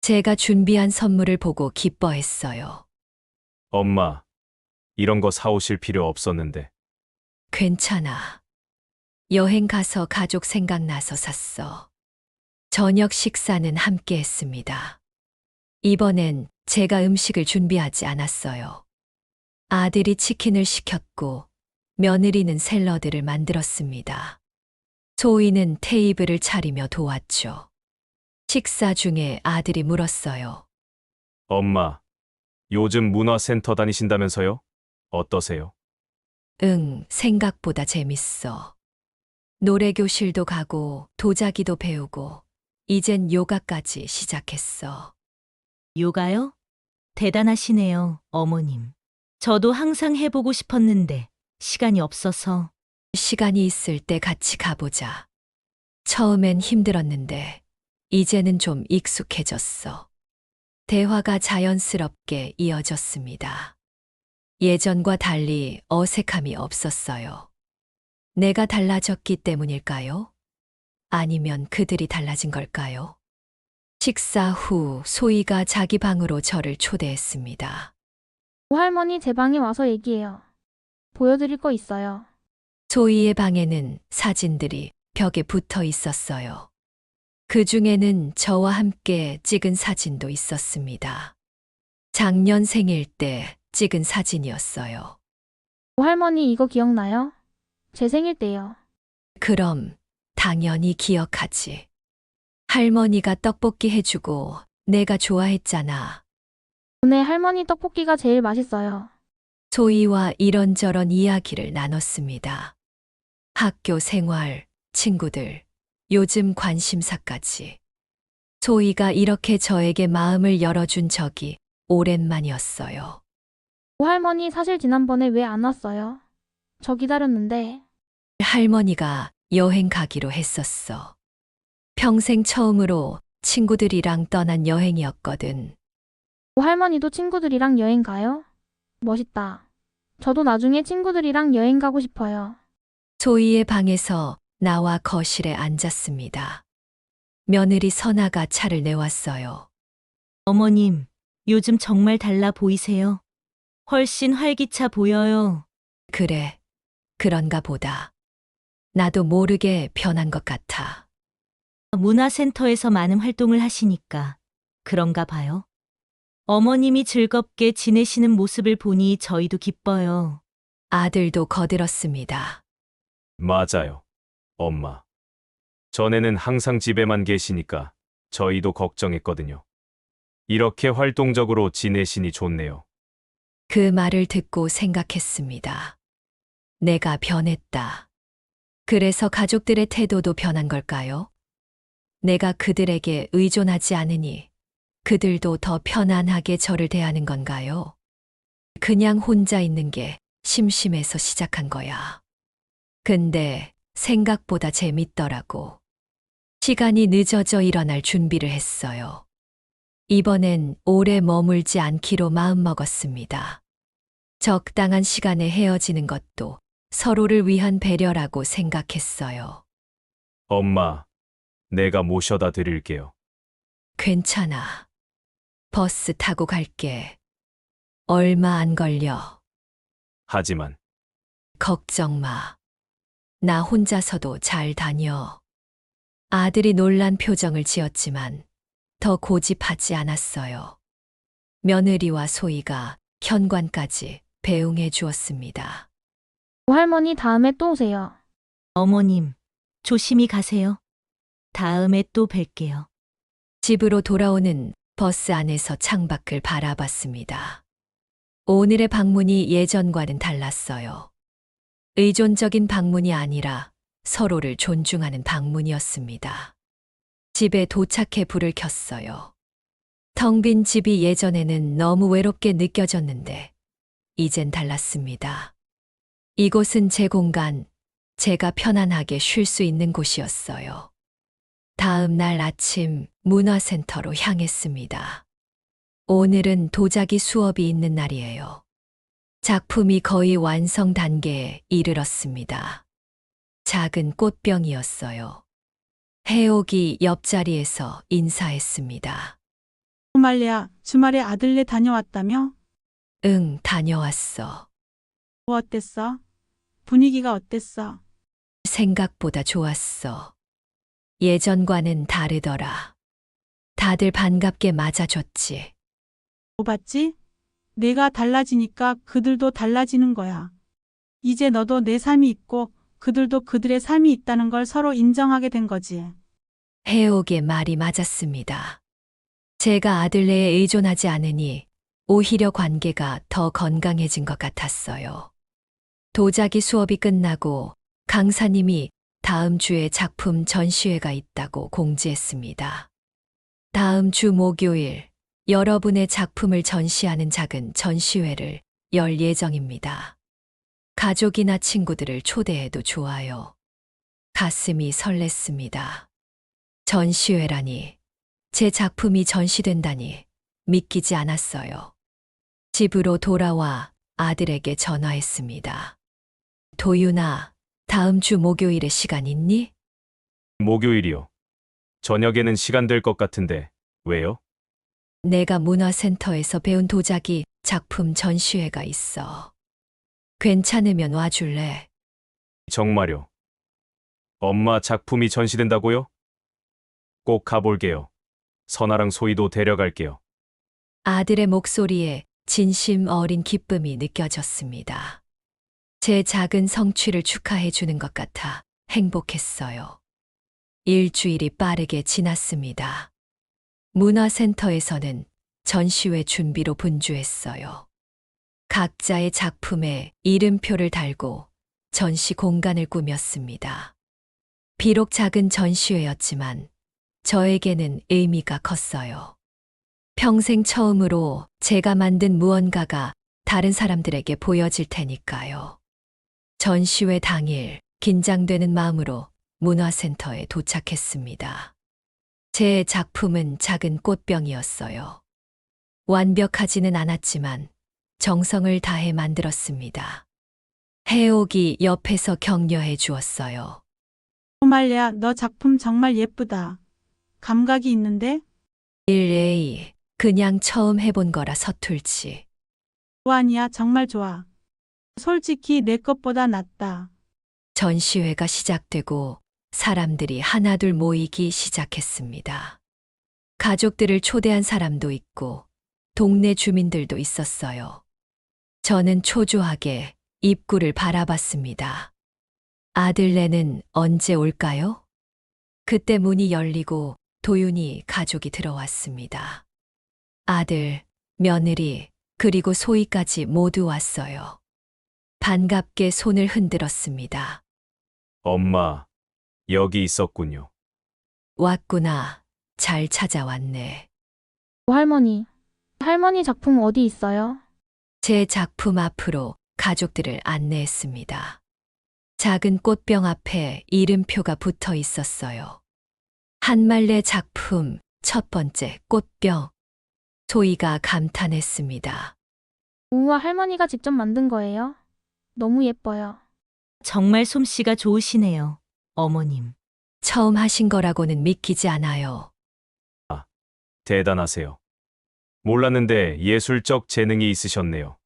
제가 준비한 선물을 보고 기뻐했어요. 엄마, 이런 거 사오실 필요 없었는데. 괜찮아. 여행 가서 가족 생각나서 샀어. 저녁 식사는 함께 했습니다. 이번엔 제가 음식을 준비하지 않았어요. 아들이 치킨을 시켰고 며느리는 샐러드를 만들었습니다. 소희는 테이블을 차리며 도왔죠. 식사 중에 아들이 물었어요. 엄마, 요즘 문화센터 다니신다면서요? 어떠세요? 응, 생각보다 재밌어. 노래교실도 가고 도자기도 배우고 이젠 요가까지 시작했어. 요가요? 대단하시네요, 어머님. 저도 항상 해보고 싶었는데 시간이 없어서. 시간이 있을 때 같이 가보자. 처음엔 힘들었는데 이제는 좀 익숙해졌어. 대화가 자연스럽게 이어졌습니다. 예전과 달리 어색함이 없었어요. 내가 달라졌기 때문일까요? 아니면 그들이 달라진 걸까요? 식사 후 소희가 자기 방으로 저를 초대했습니다. 할머니 제 방에 와서 얘기해요. 보여드릴 거 있어요. 소희의 방에는 사진들이 벽에 붙어 있었어요. 그 중에는 저와 함께 찍은 사진도 있었습니다. 작년 생일 때 찍은 사진이었어요. 할머니 이거 기억나요? 제 생일 때요. 그럼 당연히 기억하지. 할머니가 떡볶이 해주고 내가 좋아했잖아. 오늘 할머니 떡볶이가 제일 맛있어요. 소희와 이런저런 이야기를 나눴습니다. 학교 생활, 친구들, 요즘 관심사까지. 소희가 이렇게 저에게 마음을 열어준 적이 오랜만이었어요. 할머니 사실 지난번에 왜 안 왔어요? 저 기다렸는데. 할머니가 여행 가기로 했었어. 평생 처음으로 친구들이랑 떠난 여행이었거든. 할머니도 친구들이랑 여행 가요? 멋있다. 저도 나중에 친구들이랑 여행 가고 싶어요. 소희의 방에서 나와 거실에 앉았습니다. 며느리 선아가 차를 내왔어요. 어머님, 요즘 정말 달라 보이세요. 훨씬 활기차 보여요. 그래, 그런가 보다. 나도 모르게 변한 것 같아. 문화센터에서 많은 활동을 하시니까 그런가 봐요. 어머님이 즐겁게 지내시는 모습을 보니 저희도 기뻐요. 아들도 거들었습니다. 맞아요. 엄마. 전에는 항상 집에만 계시니까 저희도 걱정했거든요. 이렇게 활동적으로 지내시니 좋네요. 그 말을 듣고 생각했습니다. 내가 변했다. 그래서 가족들의 태도도 변한 걸까요? 내가 그들에게 의존하지 않으니 그들도 더 편안하게 저를 대하는 건가요? 그냥 혼자 있는 게 심심해서 시작한 거야. 근데 생각보다 재밌더라고. 시간이 늦어져 일어날 준비를 했어요. 이번엔 오래 머물지 않기로 마음먹었습니다. 적당한 시간에 헤어지는 것도 서로를 위한 배려라고 생각했어요. 엄마, 내가 모셔다 드릴게요. 괜찮아. 버스 타고 갈게. 얼마 안 걸려. 하지만 걱정 마. 나 혼자서도 잘 다녀. 아들이 놀란 표정을 지었지만 더 고집하지 않았어요. 며느리와 소희가 현관까지 배웅해 주었습니다. 할머니 다음에 또 오세요. 어머님, 조심히 가세요. 다음에 또 뵐게요. 집으로 돌아오는 버스 안에서 창밖을 바라봤습니다. 오늘의 방문이 예전과는 달랐어요. 의존적인 방문이 아니라 서로를 존중하는 방문이었습니다. 집에 도착해 불을 켰어요. 텅 빈 집이 예전에는 너무 외롭게 느껴졌는데 이젠 달랐습니다. 이곳은 제 공간, 제가 편안하게 쉴 수 있는 곳이었어요. 다음 날 아침 문화센터로 향했습니다. 오늘은 도자기 수업이 있는 날이에요. 작품이 거의 완성 단계에 이르렀습니다. 작은 꽃병이었어요. 해옥이 옆자리에서 인사했습니다. 말야, 주말에 아들네 다녀왔다며? 응, 다녀왔어. 뭐 어땠어? 분위기가 어땠어? 생각보다 좋았어. 예전과는 다르더라. 다들 반갑게 맞아줬지. 뭐 봤지? 내가 달라지니까 그들도 달라지는 거야. 이제 너도 내 삶이 있고 그들도 그들의 삶이 있다는 걸 서로 인정하게 된 거지. 해옥의 말이 맞았습니다. 제가 아들네에 의존하지 않으니 오히려 관계가 더 건강해진 것 같았어요. 도자기 수업이 끝나고 강사님이 다음 주에 작품 전시회가 있다고 공지했습니다. 다음 주 목요일 여러분의 작품을 전시하는 작은 전시회를 열 예정입니다. 가족이나 친구들을 초대해도 좋아요. 가슴이 설렜습니다. 전시회라니, 제 작품이 전시된다니 믿기지 않았어요. 집으로 돌아와 아들에게 전화했습니다. 도윤아, 다음 주 목요일에 시간 있니? 목요일이요. 저녁에는 시간 될 것 같은데 왜요? 내가 문화센터에서 배운 도자기 작품 전시회가 있어. 괜찮으면 와줄래? 정말요. 엄마 작품이 전시된다고요? 꼭 가볼게요. 선아랑 소희도 데려갈게요. 아들의 목소리에 진심 어린 기쁨이 느껴졌습니다. 제 작은 성취를 축하해 주는 것 같아 행복했어요. 일주일이 빠르게 지났습니다. 문화센터에서는 전시회 준비로 분주했어요. 각자의 작품에 이름표를 달고 전시 공간을 꾸몄습니다. 비록 작은 전시회였지만 저에게는 의미가 컸어요. 평생 처음으로 제가 만든 무언가가 다른 사람들에게 보여질 테니까요. 전시회 당일 긴장되는 마음으로 문화센터에 도착했습니다. 제 작품은 작은 꽃병이었어요. 완벽하지는 않았지만 정성을 다해 만들었습니다. 해옥이 옆에서 격려해 주었어요. 말야, 너 작품 정말 예쁘다. 감각이 있는데? 1A, 그냥 처음 해본 거라 서툴지. 아니야, 정말 좋아. 솔직히 내 것보다 낫다. 전시회가 시작되고 사람들이 하나둘 모이기 시작했습니다. 가족들을 초대한 사람도 있고 동네 주민들도 있었어요. 저는 초조하게 입구를 바라봤습니다. 아들네는 언제 올까요? 그때 문이 열리고 도윤이 가족이 들어왔습니다. 아들, 며느리, 그리고 소희까지 모두 왔어요. 반갑게 손을 흔들었습니다. 엄마, 여기 있었군요. 왔구나. 잘 찾아왔네. 할머니 작품 어디 있어요? 제 작품 앞으로 가족들을 안내했습니다. 작은 꽃병 앞에 이름표가 붙어 있었어요. 한말레 작품 첫 번째 꽃병. 소희가 감탄했습니다. 우와, 할머니가 직접 만든 거예요? 너무 예뻐요. 정말 솜씨가 좋으시네요, 어머님. 처음 하신 거라고는 믿기지 않아요. 대단하세요. 몰랐는데 예술적 재능이 있으셨네요.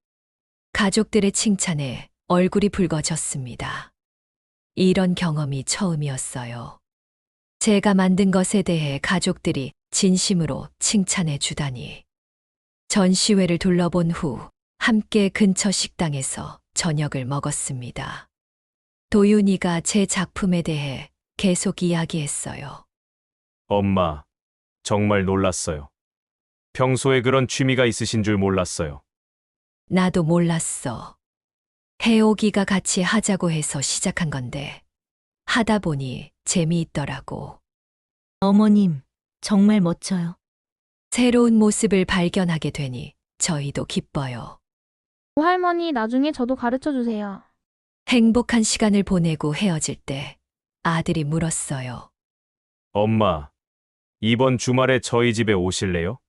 가족들의 칭찬에 얼굴이 붉어졌습니다. 이런 경험이 처음이었어요. 제가 만든 것에 대해 가족들이 진심으로 칭찬해 주다니. 전시회를 둘러본 후 함께 근처 식당에서 저녁을 먹었습니다. 도윤이가 제 작품에 대해 계속 이야기했어요. 엄마, 정말 놀랐어요. 평소에 그런 취미가 있으신 줄 몰랐어요. 나도 몰랐어. 해오기가 같이 하자고 해서 시작한 건데 하다 보니 재미있더라고. 어머님, 정말 멋져요. 새로운 모습을 발견하게 되니 저희도 기뻐요. 할머니, 나중에 저도 가르쳐 주세요. 행복한 시간을 보내고 헤어질 때 아들이 물었어요. 엄마, 이번 주말에 저희 집에 오실래요?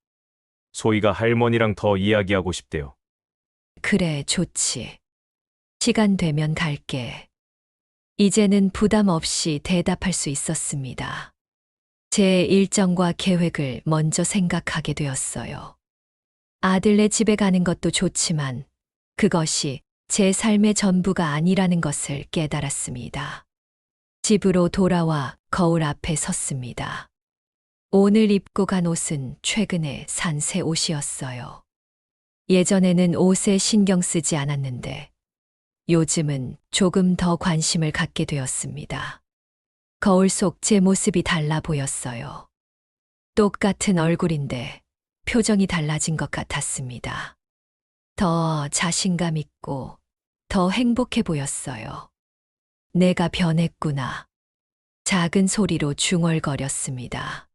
소희가 할머니랑 더 이야기하고 싶대요. 그래, 좋지. 시간 되면 갈게. 이제는 부담 없이 대답할 수 있었습니다. 제 일정과 계획을 먼저 생각하게 되었어요. 아들네 집에 가는 것도 좋지만 그것이 제 삶의 전부가 아니라는 것을 깨달았습니다. 집으로 돌아와 거울 앞에 섰습니다. 오늘 입고 간 옷은 최근에 산 새 옷이었어요. 예전에는 옷에 신경 쓰지 않았는데 요즘은 조금 더 관심을 갖게 되었습니다. 거울 속 제 모습이 달라 보였어요. 똑같은 얼굴인데 표정이 달라진 것 같았습니다. 더 자신감 있고 더 행복해 보였어요. 내가 변했구나. 작은 소리로 중얼거렸습니다.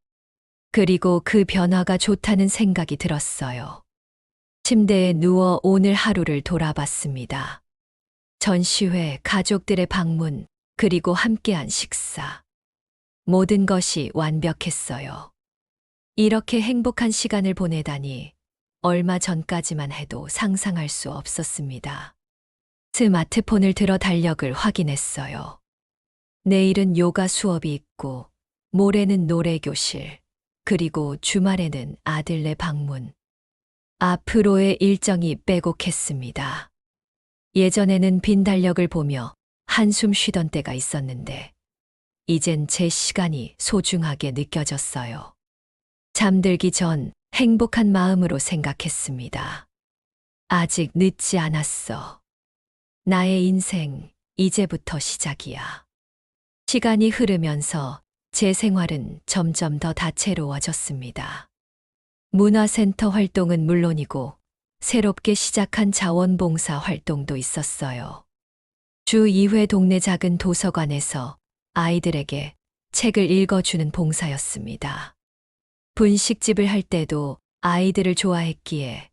그리고 그 변화가 좋다는 생각이 들었어요. 침대에 누워 오늘 하루를 돌아봤습니다. 전시회, 가족들의 방문, 그리고 함께한 식사. 모든 것이 완벽했어요. 이렇게 행복한 시간을 보내다니 얼마 전까지만 해도 상상할 수 없었습니다. 스마트폰을 들어 달력을 확인했어요. 내일은 요가 수업이 있고 모레는 노래 교실, 그리고 주말에는 아들네 방문. 앞으로의 일정이 빼곡했습니다. 예전에는 빈 달력을 보며 한숨 쉬던 때가 있었는데, 이젠 제 시간이 소중하게 느껴졌어요. 잠들기 전 행복한 마음으로 생각했습니다. 아직 늦지 않았어. 나의 인생, 이제부터 시작이야. 시간이 흐르면서 제 생활은 점점 더 다채로워졌습니다. 문화센터 활동은 물론이고, 새롭게 시작한 자원봉사 활동도 있었어요. 주 2회 동네 작은 도서관에서 아이들에게 책을 읽어주는 봉사였습니다. 분식집을 할 때도 아이들을 좋아했기에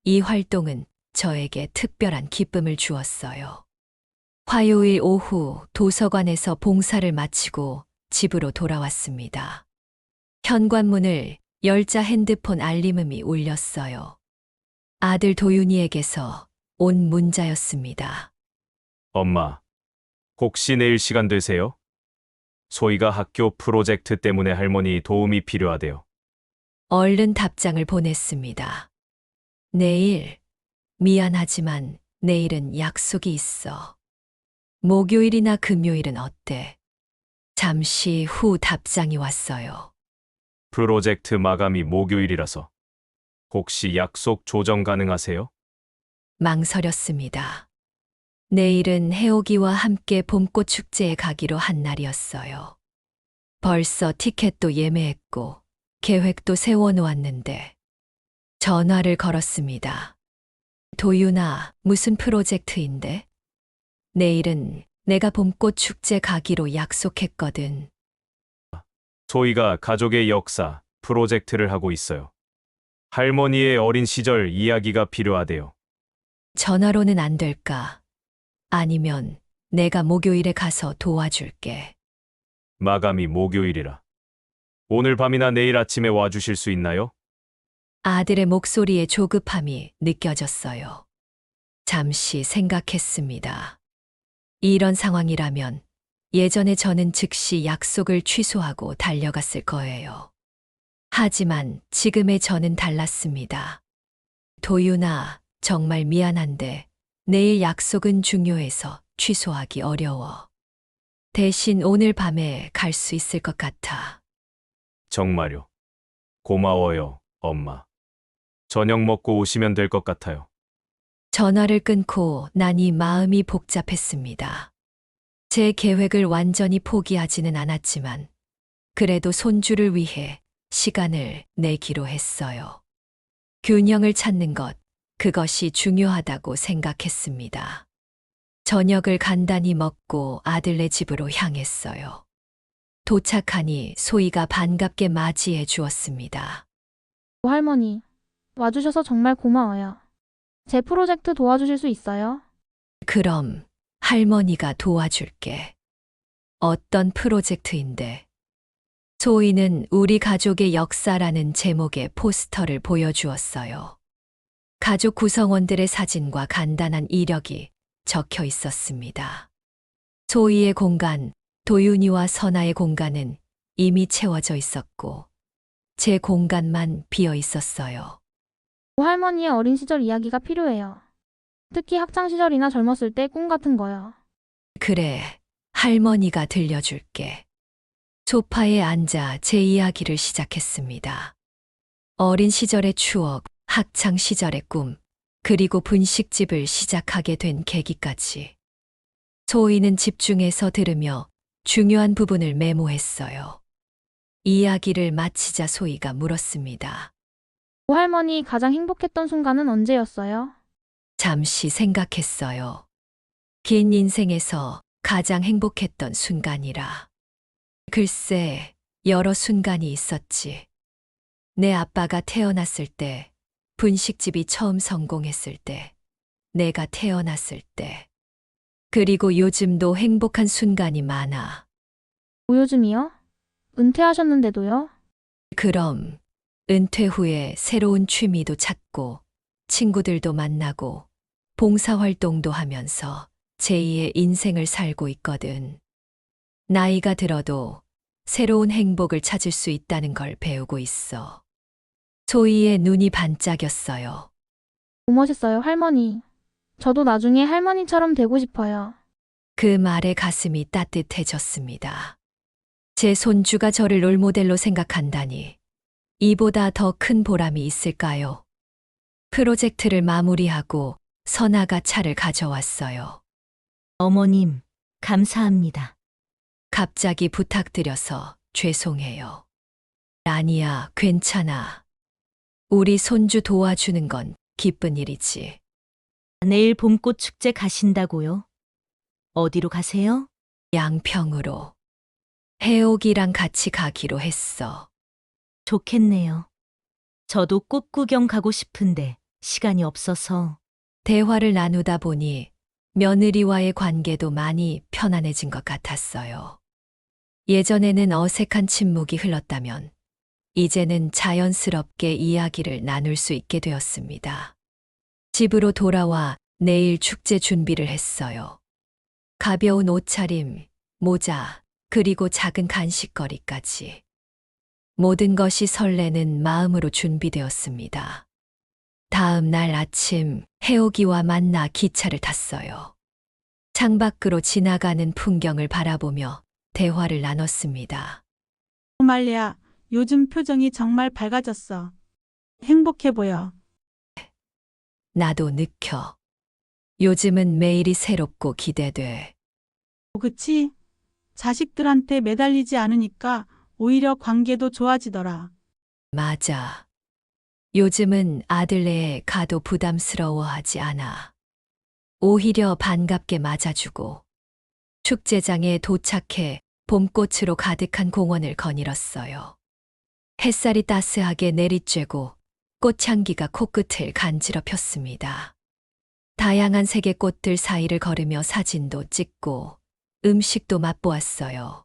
이 활동은 저에게 특별한 기쁨을 주었어요. 화요일 오후 도서관에서 봉사를 마치고 집으로 돌아왔습니다. 현관문을 열자 핸드폰 알림음이 울렸어요. 아들 도윤이에게서 온 문자였습니다. 엄마, 혹시 내일 시간 되세요? 소희가 학교 프로젝트 때문에 할머니 도움이 필요하대요. 얼른 답장을 보냈습니다. 내일, 미안하지만 내일은 약속이 있어. 목요일이나 금요일은 어때? 잠시 후 답장이 왔어요. 프로젝트 마감이 목요일이라서 혹시 약속 조정 가능하세요? 망설였습니다. 내일은 혜옥이와 함께 봄꽃 축제에 가기로 한 날이었어요. 벌써 티켓도 예매했고 계획도 세워놓았는데 전화를 걸었습니다. 도윤아, 무슨 프로젝트인데? 내일은 내가 봄꽃 축제 가기로 약속했거든. 소희가 가족의 역사 프로젝트를 하고 있어요. 할머니의 어린 시절 이야기가 필요하대요. 전화로는 안 될까? 아니면 내가 목요일에 가서 도와줄게. 마감이 목요일이라. 오늘 밤이나 내일 아침에 와주실 수 있나요? 아들의 목소리에 조급함이 느껴졌어요. 잠시 생각했습니다. 이런 상황이라면 예전에 저는 즉시 약속을 취소하고 달려갔을 거예요. 하지만 지금의 저는 달랐습니다. 도윤아, 정말 미안한데 내일 약속은 중요해서 취소하기 어려워. 대신 오늘 밤에 갈 수 있을 것 같아. 정말요. 고마워요, 엄마. 저녁 먹고 오시면 될 것 같아요. 전화를 끊고 나니 마음이 복잡했습니다. 제 계획을 완전히 포기하지는 않았지만 그래도 손주를 위해 시간을 내기로 했어요. 균형을 찾는 것, 그것이 중요하다고 생각했습니다. 저녁을 간단히 먹고 아들네 집으로 향했어요. 도착하니 소희가 반갑게 맞이해 주었습니다. 할머니, 와주셔서 정말 고마워요. 제 프로젝트 도와주실 수 있어요? 그럼 할머니가 도와줄게. 어떤 프로젝트인데? 소희는 우리 가족의 역사라는 제목의 포스터를 보여주었어요. 가족 구성원들의 사진과 간단한 이력이 적혀 있었습니다. 소희의 공간, 도윤이와 선아의 공간은 이미 채워져 있었고, 제 공간만 비어 있었어요. 할머니의 어린 시절 이야기가 필요해요. 특히 학창 시절이나 젊었을 때 꿈 같은 거요. 그래, 할머니가 들려줄게. 소파에 앉아 제 이야기를 시작했습니다. 어린 시절의 추억, 학창 시절의 꿈, 그리고 분식집을 시작하게 된 계기까지. 소희는 집중해서 들으며 중요한 부분을 메모했어요. 이야기를 마치자 소희가 물었습니다. 할머니 가장 행복했던 순간은 언제였어요? 잠시 생각했어요. 긴 인생에서 가장 행복했던 순간이라. 글쎄, 여러 순간이 있었지. 내 아빠가 태어났을 때, 분식집이 처음 성공했을 때, 내가 태어났을 때. 그리고 요즘도 행복한 순간이 많아. 요즘이요? 은퇴하셨는데도요? 그럼 은퇴 후에 새로운 취미도 찾고 친구들도 만나고 봉사활동도 하면서 제2의 인생을 살고 있거든. 나이가 들어도 새로운 행복을 찾을 수 있다는 걸 배우고 있어. 소희의 눈이 반짝였어요. 멋있어요, 할머니. 저도 나중에 할머니처럼 되고 싶어요. 그 말에 가슴이 따뜻해졌습니다. 제 손주가 저를 롤모델로 생각한다니 이보다 더 큰 보람이 있을까요? 프로젝트를 마무리하고 선아가 차를 가져왔어요. 어머님, 감사합니다. 갑자기 부탁드려서 죄송해요. 아니야, 괜찮아. 우리 손주 도와주는 건 기쁜 일이지. 내일 봄꽃 축제 가신다고요? 어디로 가세요? 양평으로. 해옥이랑 같이 가기로 했어. 좋겠네요. 저도 꽃 구경 가고 싶은데 시간이 없어서. 대화를 나누다 보니 며느리와의 관계도 많이 편안해진 것 같았어요. 예전에는 어색한 침묵이 흘렀다면 이제는 자연스럽게 이야기를 나눌 수 있게 되었습니다. 집으로 돌아와 내일 축제 준비를 했어요. 가벼운 옷차림, 모자, 그리고 작은 간식거리까지. 모든 것이 설레는 마음으로 준비되었습니다. 다음 날 아침 해옥이와 만나 기차를 탔어요. 창밖으로 지나가는 풍경을 바라보며 대화를 나눴습니다. 말야, 요즘 표정이 정말 밝아졌어. 행복해 보여. 나도 느껴. 요즘은 매일이 새롭고 기대돼. 그치? 자식들한테 매달리지 않으니까 오히려 관계도 좋아지더라. 맞아. 요즘은 아들네 가도 부담스러워하지 않아. 오히려 반갑게 맞아주고. 축제장에 도착해 봄꽃으로 가득한 공원을 거닐었어요. 햇살이 따스하게 내리쬐고 꽃향기가 코끝을 간지럽혔습니다. 다양한 색의 꽃들 사이를 걸으며 사진도 찍고 음식도 맛보았어요.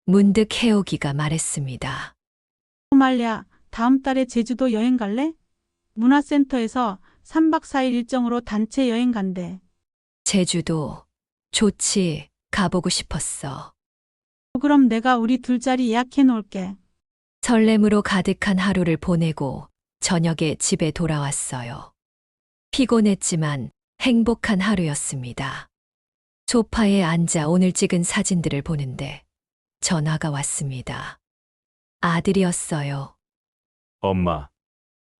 문득 해옥이가 말했습니다. 말야, 다음 달에 제주도 여행 갈래? 문화센터에서 3박 4일 일정으로 단체 여행 간대. 제주도 좋지, 가보고 싶었어. 그럼 내가 우리 둘 자리 예약해 놓을게. 설렘으로 가득한 하루를 보내고 저녁에 집에 돌아왔어요. 피곤했지만 행복한 하루였습니다. 소파에 앉아 오늘 찍은 사진들을 보는데 전화가 왔습니다. 아들이었어요. 엄마,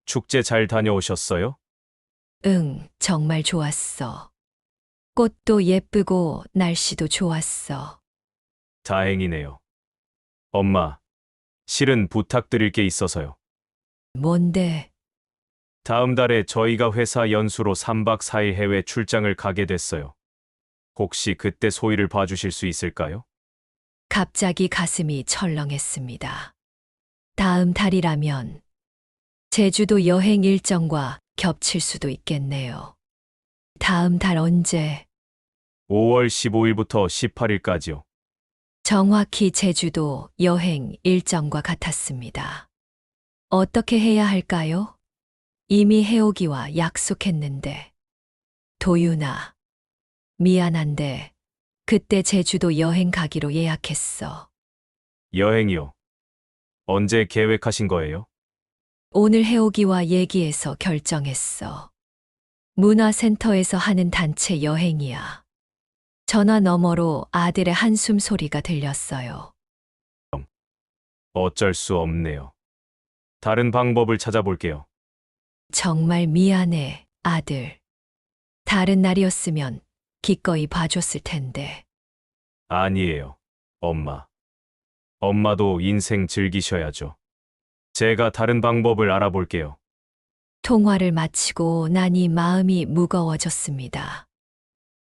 축제 잘 다녀오셨어요? 응, 정말 좋았어. 꽃도 예쁘고 날씨도 좋았어. 다행이네요. 엄마, 실은 부탁드릴 게 있어서요. 뭔데? 다음 달에 저희가 회사 연수로 3박 4일 해외 출장을 가게 됐어요. 혹시 그때 소희를 봐주실 수 있을까요? 갑자기 가슴이 철렁했습니다. 다음 달이라면 제주도 여행 일정과 겹칠 수도 있겠네요. 다음 달 언제? 5월 15일부터 18일까지요. 정확히 제주도 여행 일정과 같았습니다. 어떻게 해야 할까요? 이미 해오기와 약속했는데. 도윤아, 미안한데 그때 제주도 여행 가기로 예약했어. 여행이요. 언제 계획하신 거예요? 오늘 해오기와 얘기해서 결정했어. 문화센터에서 하는 단체 여행이야. 전화 너머로 아들의 한숨 소리가 들렸어요. 어쩔 수 없네요. 다른 방법을 찾아볼게요. 정말 미안해, 아들. 다른 날이었으면 기꺼이 봐줬을 텐데. 아니에요, 엄마. 엄마도 인생 즐기셔야죠. 제가 다른 방법을 알아볼게요. 통화를 마치고 나니 마음이 무거워졌습니다.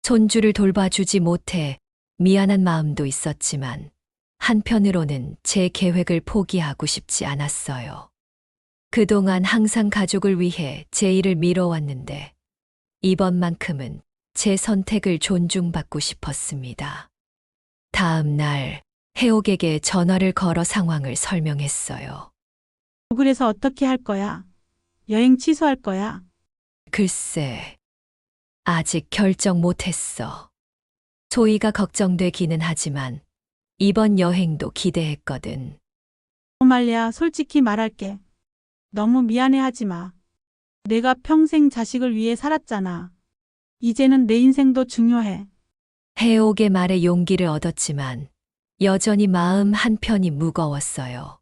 손주를 돌봐주지 못해 미안한 마음도 있었지만 한편으로는 제 계획을 포기하고 싶지 않았어요. 그동안 항상 가족을 위해 제 일을 미뤄왔는데 이번만큼은 제 선택을 존중받고 싶었습니다. 다음 날 해옥에게 전화를 걸어 상황을 설명했어요. 그래서 어떻게 할 거야? 여행 취소할 거야? 글쎄, 아직 결정 못했어. 소희가 걱정되기는 하지만 이번 여행도 기대했거든. 말야, 솔직히 말할게. 너무 미안해하지 마. 내가 평생 자식을 위해 살았잖아. 이제는 내 인생도 중요해. 해옥의 말에 용기를 얻었지만 여전히 마음 한편이 무거웠어요.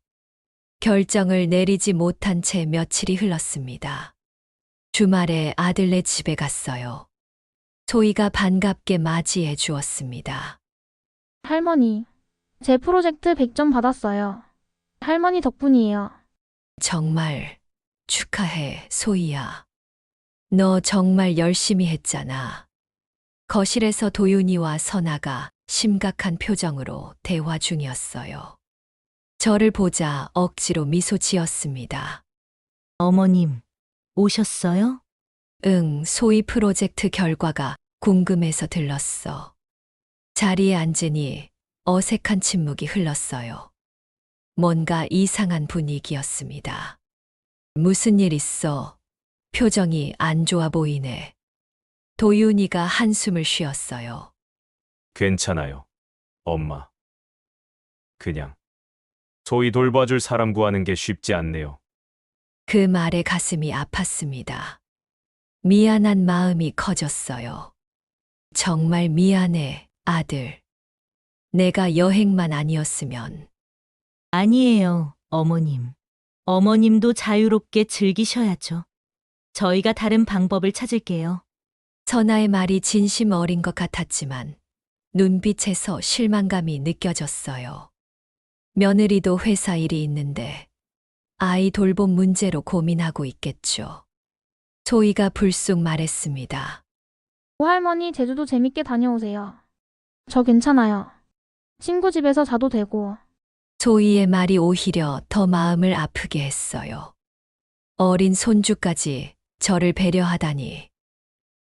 결정을 내리지 못한 채 며칠이 흘렀습니다. 주말에 아들네 집에 갔어요. 소희가 반갑게 맞이해 주었습니다. 할머니, 제 프로젝트 100점 받았어요. 할머니 덕분이에요. 정말 축하해, 소희야. 너 정말 열심히 했잖아. 거실에서 도윤이와 선아가 심각한 표정으로 대화 중이었어요. 저를 보자 억지로 미소 지었습니다. 어머님, 오셨어요? 응, 소희 프로젝트 결과가 궁금해서 들렀어. 자리에 앉으니 어색한 침묵이 흘렀어요. 뭔가 이상한 분위기였습니다. 무슨 일 있어? 표정이 안 좋아 보이네. 도윤이가 한숨을 쉬었어요. 괜찮아요. 엄마. 그냥 소희 돌봐줄 사람 구하는 게 쉽지 않네요. 그 말에 가슴이 아팠습니다. 미안한 마음이 커졌어요. 정말 미안해, 아들. 내가 여행만 아니었으면. 아니에요, 어머님. 어머님도 자유롭게 즐기셔야죠. 저희가 다른 방법을 찾을게요. 선아의 말이 진심 어린 것 같았지만 눈빛에서 실망감이 느껴졌어요. 며느리도 회사 일이 있는데 아이 돌봄 문제로 고민하고 있겠죠. 소희가 불쑥 말했습니다. 할머니 제주도 재밌게 다녀오세요. 저 괜찮아요. 친구 집에서 자도 되고. 소희의 말이 오히려 더 마음을 아프게 했어요. 어린 손주까지 저를 배려하다니.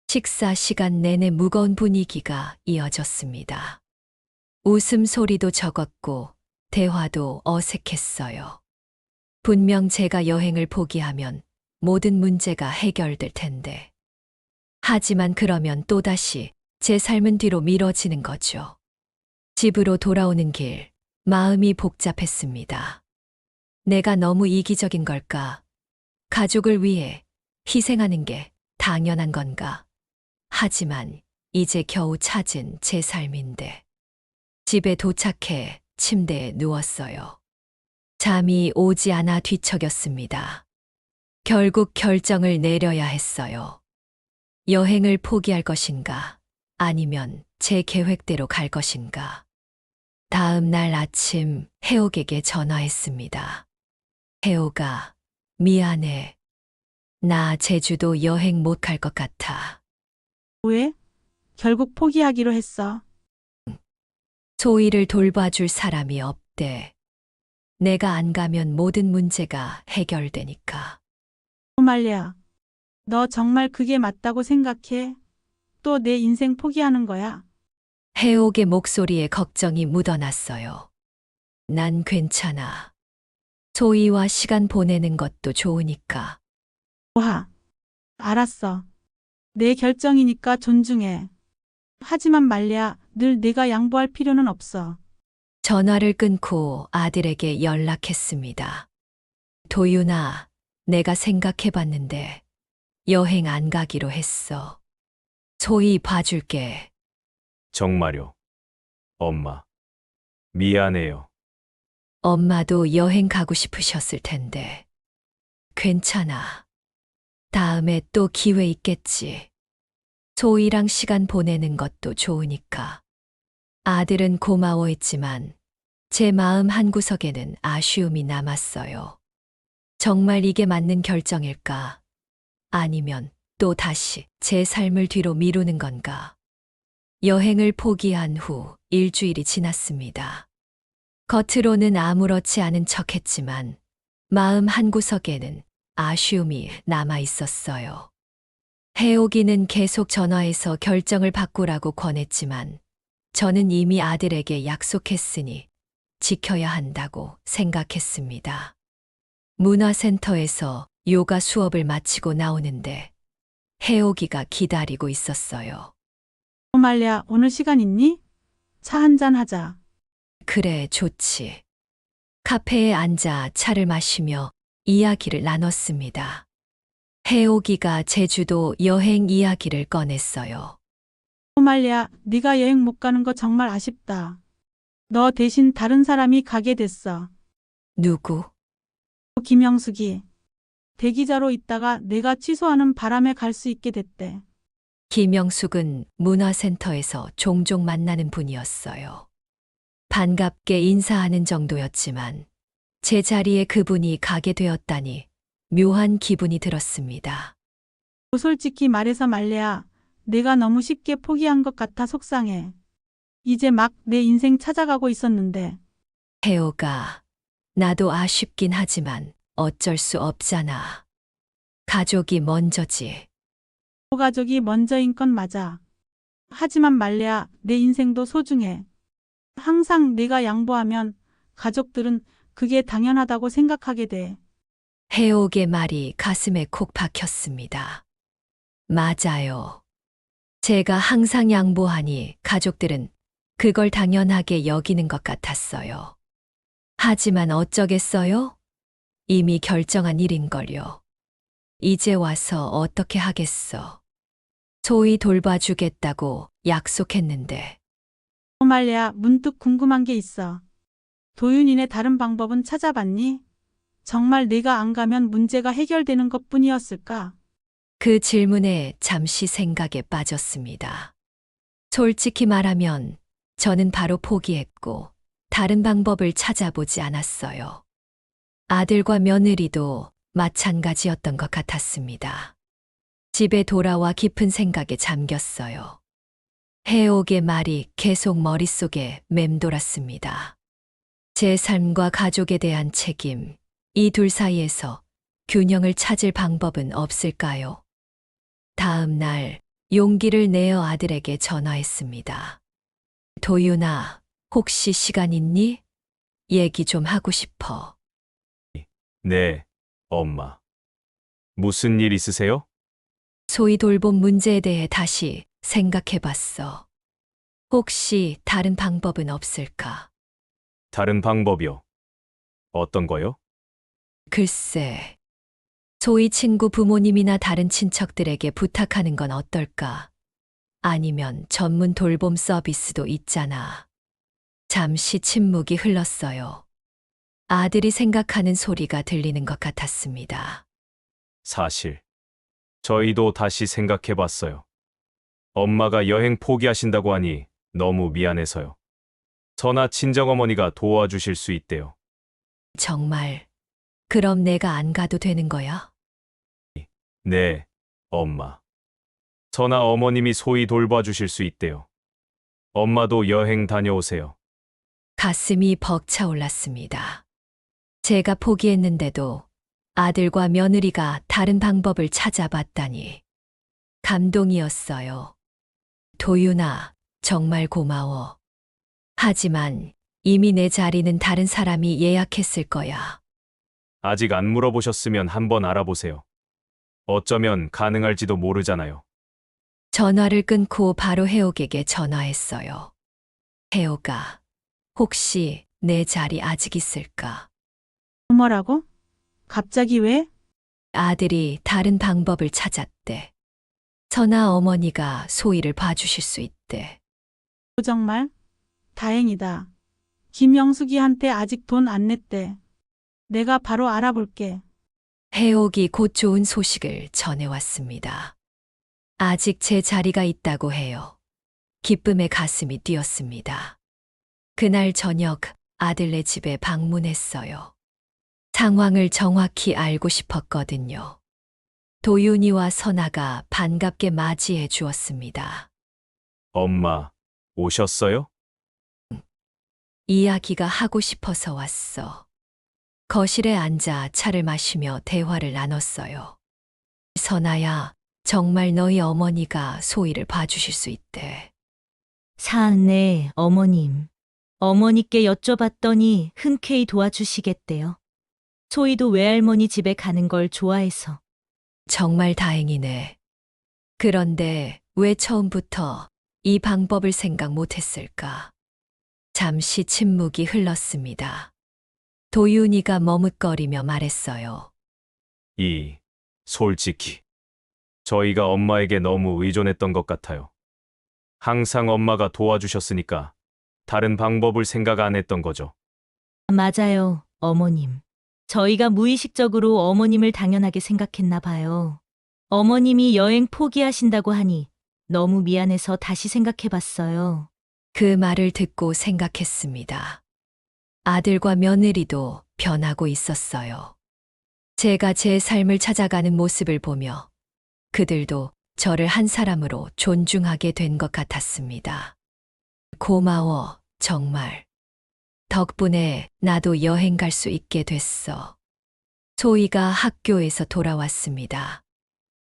식사 시간 내내 무거운 분위기가 이어졌습니다. 웃음소리도 적었고 대화도 어색했어요. 분명 제가 여행을 포기하면 모든 문제가 해결될 텐데. 하지만 그러면 또다시 제 삶은 뒤로 미뤄지는 거죠. 집으로 돌아오는 길, 마음이 복잡했습니다. 내가 너무 이기적인 걸까? 가족을 위해 희생하는 게 당연한 건가? 하지만 이제 겨우 찾은 제 삶인데. 집에 도착해 침대에 누웠어요. 잠이 오지 않아 뒤척였습니다. 결국 결정을 내려야 했어요. 여행을 포기할 것인가? 아니면 제 계획대로 갈 것인가? 다음 날 아침 해옥에게 전화했습니다. 해옥아, 미안해. 나 제주도 여행 못 갈 것 같아. 왜? 결국 포기하기로 했어. 소희를 돌봐줄 사람이 없대. 내가 안 가면 모든 문제가 해결되니까. 말야, 너 정말 그게 맞다고 생각해? 또 내 인생 포기하는 거야? 해옥의 목소리에 걱정이 묻어났어요. 난 괜찮아. 소희와 시간 보내는 것도 좋으니까. 와, 알았어. 내 결정이니까 존중해. 하지만 말야, 늘 내가 양보할 필요는 없어. 전화를 끊고 아들에게 연락했습니다. 도윤아, 내가 생각해봤는데 여행 안 가기로 했어. 소희 봐줄게. 정말요. 엄마. 미안해요. 엄마도 여행 가고 싶으셨을 텐데. 괜찮아. 다음에 또 기회 있겠지. 소희랑 시간 보내는 것도 좋으니까. 아들은 고마워했지만 제 마음 한구석에는 아쉬움이 남았어요. 정말 이게 맞는 결정일까? 아니면 또 다시 제 삶을 뒤로 미루는 건가? 여행을 포기한 후 일주일이 지났습니다. 겉으로는 아무렇지 않은 척했지만 마음 한구석에는 아쉬움이 남아 있었어요. 해옥이는 계속 전화해서 결정을 바꾸라고 권했지만 저는 이미 아들에게 약속했으니 지켜야 한다고 생각했습니다. 문화센터에서 요가 수업을 마치고 나오는데 해옥이가 기다리고 있었어요. 말야, 오늘 시간 있니? 차 한잔 하자. 그래, 좋지. 카페에 앉아 차를 마시며 이야기를 나눴습니다. 해오기가 제주도 여행 이야기를 꺼냈어요. 말야, 네가 여행 못 가는 거 정말 아쉽다. 너 대신 다른 사람이 가게 됐어. 누구? 김영숙이. 대기자로 있다가 내가 취소하는 바람에 갈 수 있게 됐대. 김영숙은 문화센터에서 종종 만나는 분이었어요. 반갑게 인사하는 정도였지만 제 자리에 그분이 가게 되었다니 묘한 기분이 들었습니다. 솔직히 말해서 말래야, 내가 너무 쉽게 포기한 것 같아 속상해. 이제 막 내 인생 찾아가고 있었는데. 혜호가, 나도 아쉽긴 하지만 어쩔 수 없잖아. 가족이 먼저지. 가족이 먼저인 건 맞아. 하지만 말래야, 내 인생도 소중해. 항상 내가 양보하면 가족들은 그게 당연하다고 생각하게 돼. 혜옥의 말이 가슴에 콕 박혔습니다. 맞아요. 제가 항상 양보하니 가족들은 그걸 당연하게 여기는 것 같았어요. 하지만 어쩌겠어요? 이미 결정한 일인걸요. 이제 와서 어떻게 하겠어. 소위 돌봐주겠다고 약속했는데. 말래야, 문득 궁금한 게 있어. 도윤이네 다른 방법은 찾아봤니? 정말 내가 안 가면 문제가 해결되는 것 뿐이었을까? 그 질문에 잠시 생각에 빠졌습니다. 솔직히 말하면 저는 바로 포기했고 다른 방법을 찾아보지 않았어요. 아들과 며느리도 마찬가지였던 것 같았습니다. 집에 돌아와 깊은 생각에 잠겼어요. 해옥의 말이 계속 머릿속에 맴돌았습니다. 제 삶과 가족에 대한 책임, 이 둘 사이에서 균형을 찾을 방법은 없을까요? 다음 날 용기를 내어 아들에게 전화했습니다. 도윤아, 혹시 시간 있니? 얘기 좀 하고 싶어. 네, 엄마. 무슨 일 있으세요? 소위 돌봄 문제에 대해 다시 생각해 봤어. 혹시 다른 방법은 없을까? 다른 방법이요. 어떤 거요? 글쎄, 소위 친구 부모님이나 다른 친척들에게 부탁하는 건 어떨까? 아니면 전문 돌봄 서비스도 있잖아. 잠시 침묵이 흘렀어요. 아들이 생각하는 소리가 들리는 것 같았습니다. 사실 저희도 다시 생각해 봤어요. 엄마가 여행 포기하신다고 하니 너무 미안해서요. 저나 친정어머니가 도와주실 수 있대요. 정말, 그럼 내가 안 가도 되는 거야? 네, 엄마. 저나 어머님이 소위 돌봐주실 수 있대요. 엄마도 여행 다녀오세요. 가슴이 벅차올랐습니다. 제가 포기했는데도 아들과 며느리가 다른 방법을 찾아봤다니 감동이었어요. 도윤아, 정말 고마워. 하지만 이미 내 자리는 다른 사람이 예약했을 거야. 아직 안 물어보셨으면 한번 알아보세요. 어쩌면 가능할지도 모르잖아요. 전화를 끊고 바로 해옥에게 전화했어요. 해옥아, 혹시 내 자리 아직 있을까? 뭐라고? 갑자기 왜? 아들이 다른 방법을 찾았대. 선아 어머니가 소희를 봐주실 수 있대. 정말? 다행이다. 김영숙이한테 아직 돈 안 냈대. 내가 바로 알아볼게. 해옥이 곧 좋은 소식을 전해왔습니다. 아직 제 자리가 있다고 해요. 기쁨에 가슴이 뛰었습니다. 그날 저녁 아들네 집에 방문했어요. 상황을 정확히 알고 싶었거든요. 도윤이와 선아가 반갑게 맞이해 주었습니다. 엄마, 오셨어요? 이야기가 하고 싶어서 왔어. 거실에 앉아 차를 마시며 대화를 나눴어요. 선아야, 정말 너희 어머니가 소희를 봐주실 수 있대. 네, 어머님. 어머니께 여쭤봤더니 흔쾌히 도와주시겠대요. 소희도 외할머니 집에 가는 걸 좋아해서. 정말 다행이네. 그런데 왜 처음부터 이 방법을 생각 못 했을까? 잠시 침묵이 흘렀습니다. 도윤이가 머뭇거리며 말했어요. 솔직히 저희가 엄마에게 너무 의존했던 것 같아요. 항상 엄마가 도와주셨으니까 다른 방법을 생각 안 했던 거죠. 맞아요, 어머님. 저희가 무의식적으로 어머님을 당연하게 생각했나 봐요. 어머님이 여행 포기하신다고 하니 너무 미안해서 다시 생각해 봤어요. 그 말을 듣고 생각했습니다. 아들과 며느리도 변하고 있었어요. 제가 제 삶을 찾아가는 모습을 보며 그들도 저를 한 사람으로 존중하게 된 것 같았습니다. 고마워, 정말. 덕분에 나도 여행 갈 수 있게 됐어. 소희가 학교에서 돌아왔습니다.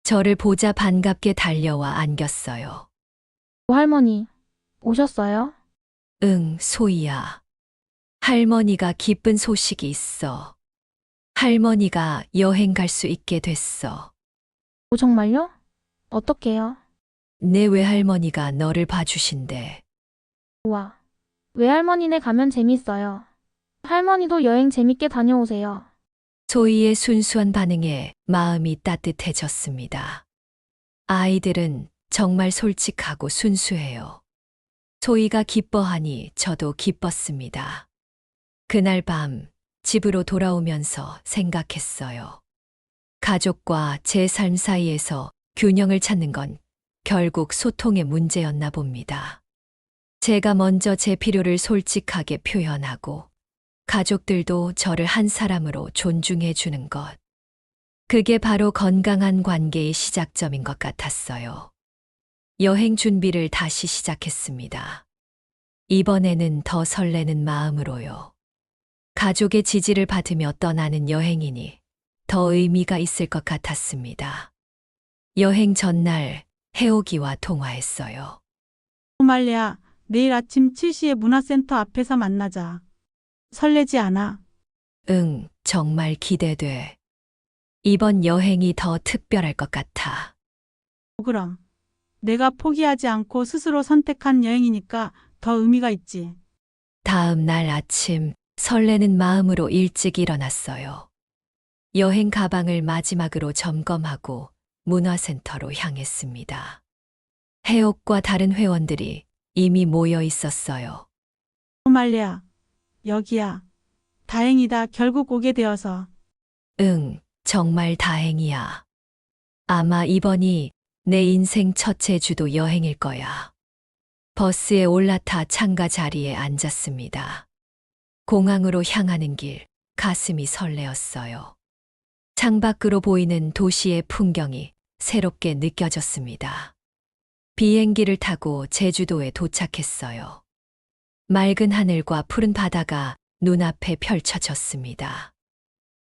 저를 보자 반갑게 달려와 안겼어요. 할머니, 오셨어요? 응, 소희야. 할머니가 기쁜 소식이 있어. 할머니가 여행 갈 수 있게 됐어. 정말요? 어떡해요? 내 외할머니가 너를 봐주신대. 우와, 외할머니네 가면 재밌어요. 할머니도 여행 재밌게 다녀오세요. 소희의 순수한 반응에 마음이 따뜻해졌습니다. 아이들은 정말 솔직하고 순수해요. 소희가 기뻐하니 저도 기뻤습니다. 그날 밤 집으로 돌아오면서 생각했어요. 가족과 제 삶 사이에서 균형을 찾는 건 결국 소통의 문제였나 봅니다. 제가 먼저 제 필요를 솔직하게 표현하고 가족들도 저를 한 사람으로 존중해 주는 것. 그게 바로 건강한 관계의 시작점인 것 같았어요. 여행 준비를 다시 시작했습니다. 이번에는 더 설레는 마음으로요. 가족의 지지를 받으며 떠나는 여행이니 더 의미가 있을 것 같았습니다. 여행 전날 해옥이와 통화했어요. 말야, 내일 아침 7시에 문화센터 앞에서 만나자. 설레지 않아? 응, 정말 기대돼. 이번 여행이 더 특별할 것 같아. 그럼. 내가 포기하지 않고 스스로 선택한 여행이니까 더 의미가 있지. 다음 날 아침 설레는 마음으로 일찍 일어났어요. 여행 가방을 마지막으로 점검하고 문화센터로 향했습니다. 해옥과 다른 회원들이 이미 모여 있었어요. 말야, 여기야. 다행이다. 결국 오게 되어서. 응, 정말 다행이야. 아마 이번이 내 인생 첫 제주도 여행일 거야. 버스에 올라타 창가 자리에 앉았습니다. 공항으로 향하는 길, 가슴이 설레었어요. 창밖으로 보이는 도시의 풍경이 새롭게 느껴졌습니다. 비행기를 타고 제주도에 도착했어요. 맑은 하늘과 푸른 바다가 눈앞에 펼쳐졌습니다.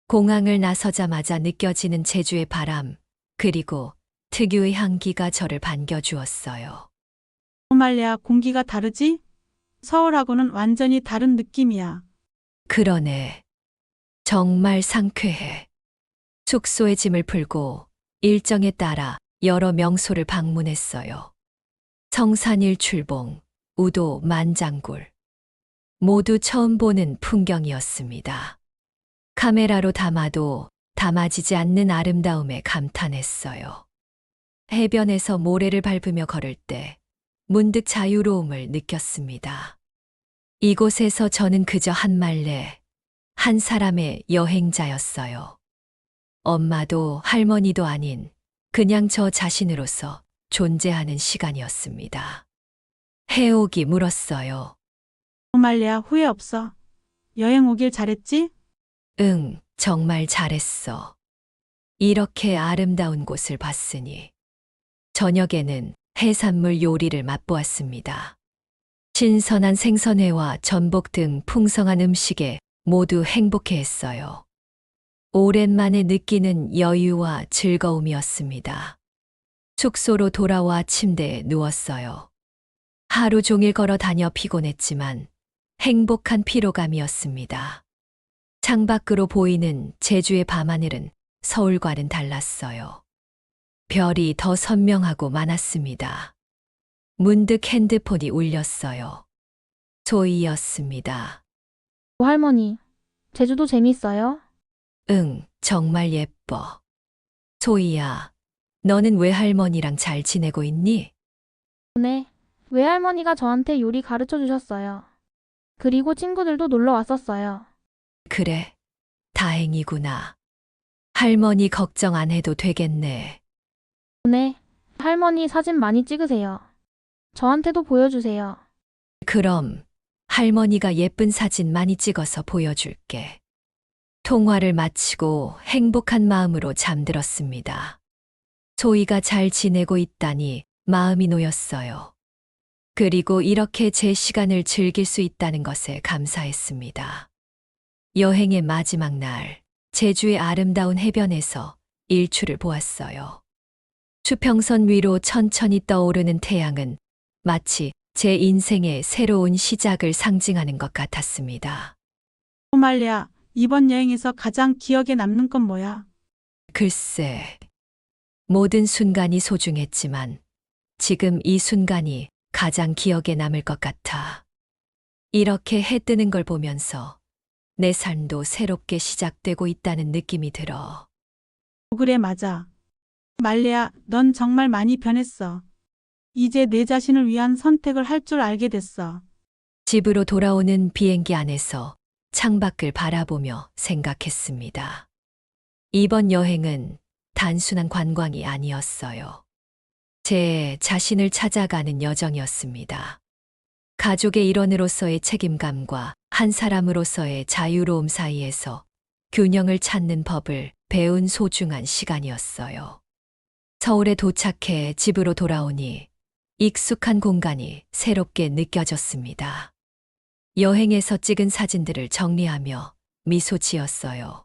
공항을 나서자마자 느껴지는 제주의 바람, 그리고 특유의 향기가 저를 반겨주었어요. 말야, 공기가 다르지? 서울하고는 완전히 다른 느낌이야. 그러네. 정말 상쾌해. 숙소에 짐을 풀고 일정에 따라 여러 명소를 방문했어요. 성산일 출봉, 우도 만장굴. 모두 처음 보는 풍경이었습니다. 카메라로 담아도 담아지지 않는 아름다움에 감탄했어요. 해변에서 모래를 밟으며 걸을 때 문득 자유로움을 느꼈습니다. 이곳에서 저는 그저 한 말레, 한 사람의 여행자였어요. 엄마도 할머니도 아닌 그냥 저 자신으로서 존재하는 시간이었습니다. 해옥이 물었어요. 말야, 후회 없어. 여행 오길 잘했지? 응, 정말 잘했어. 이렇게 아름다운 곳을 봤으니. 저녁에는 해산물 요리를 맛보았습니다. 신선한 생선회와 전복 등 풍성한 음식에 모두 행복해했어요. 오랜만에 느끼는 여유와 즐거움이었습니다. 숙소로 돌아와 침대에 누웠어요. 하루 종일 걸어 다녀 피곤했지만 행복한 피로감이었습니다. 창밖으로 보이는 제주의 밤하늘은 서울과는 달랐어요. 별이 더 선명하고 많았습니다. 문득 핸드폰이 울렸어요. 소희였습니다. 할머니, 제주도 재밌어요? 응, 정말 예뻐. 소희야, 너는 외할머니랑 잘 지내고 있니? 네. 외할머니가 저한테 요리 가르쳐 주셨어요. 그리고 친구들도 놀러 왔었어요. 그래, 다행이구나. 할머니 걱정 안 해도 되겠네. 네. 할머니 사진 많이 찍으세요. 저한테도 보여주세요. 그럼 할머니가 예쁜 사진 많이 찍어서 보여줄게. 통화를 마치고 행복한 마음으로 잠들었습니다. 소희가 잘 지내고 있다니 마음이 놓였어요. 그리고 이렇게 제 시간을 즐길 수 있다는 것에 감사했습니다. 여행의 마지막 날, 제주의 아름다운 해변에서 일출을 보았어요. 수평선 위로 천천히 떠오르는 태양은 마치 제 인생의 새로운 시작을 상징하는 것 같았습니다. 말야, 이번 여행에서 가장 기억에 남는 건 뭐야? 글쎄, 모든 순간이 소중했지만 지금 이 순간이 가장 기억에 남을 것 같아. 이렇게 해 뜨는 걸 보면서 내 삶도 새롭게 시작되고 있다는 느낌이 들어. 그래, 맞아. 말레야, 넌 정말 많이 변했어. 이제 내 자신을 위한 선택을 할 줄 알게 됐어. 집으로 돌아오는 비행기 안에서 창밖을 바라보며 생각했습니다. 이번 여행은 단순한 관광이 아니었어요. 제 자신을 찾아가는 여정이었습니다. 가족의 일원으로서의 책임감과 한 사람으로서의 자유로움 사이에서 균형을 찾는 법을 배운 소중한 시간이었어요. 서울에 도착해 집으로 돌아오니 익숙한 공간이 새롭게 느껴졌습니다. 여행에서 찍은 사진들을 정리하며 미소 지었어요.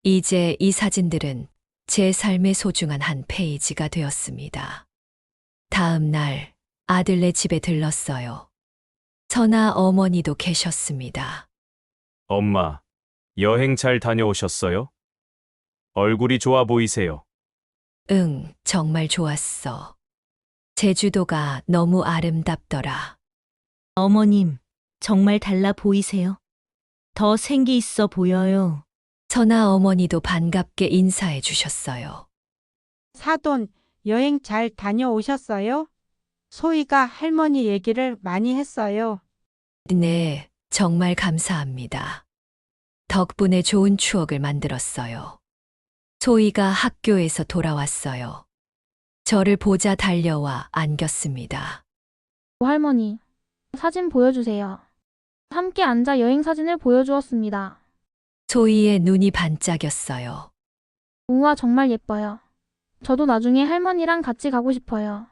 이제 이 사진들은 제 삶의 소중한 한 페이지가 되었습니다. 다음 날 아들네 집에 들렀어요. 선아 어머니도 계셨습니다. 엄마, 여행 잘 다녀오셨어요? 얼굴이 좋아 보이세요. 응, 정말 좋았어. 제주도가 너무 아름답더라. 어머님, 정말 달라 보이세요? 더 생기 있어 보여요. 선아 어머니도 반갑게 인사해 주셨어요. 사돈, 여행 잘 다녀오셨어요? 소희가 할머니 얘기를 많이 했어요. 네, 정말 감사합니다. 덕분에 좋은 추억을 만들었어요. 소희가 학교에서 돌아왔어요. 저를 보자 달려와 안겼습니다. 할머니, 사진 보여주세요. 함께 앉아 여행 사진을 보여주었습니다. 소희의 눈이 반짝였어요. 우와, 정말 예뻐요. 저도 나중에 할머니랑 같이 가고 싶어요.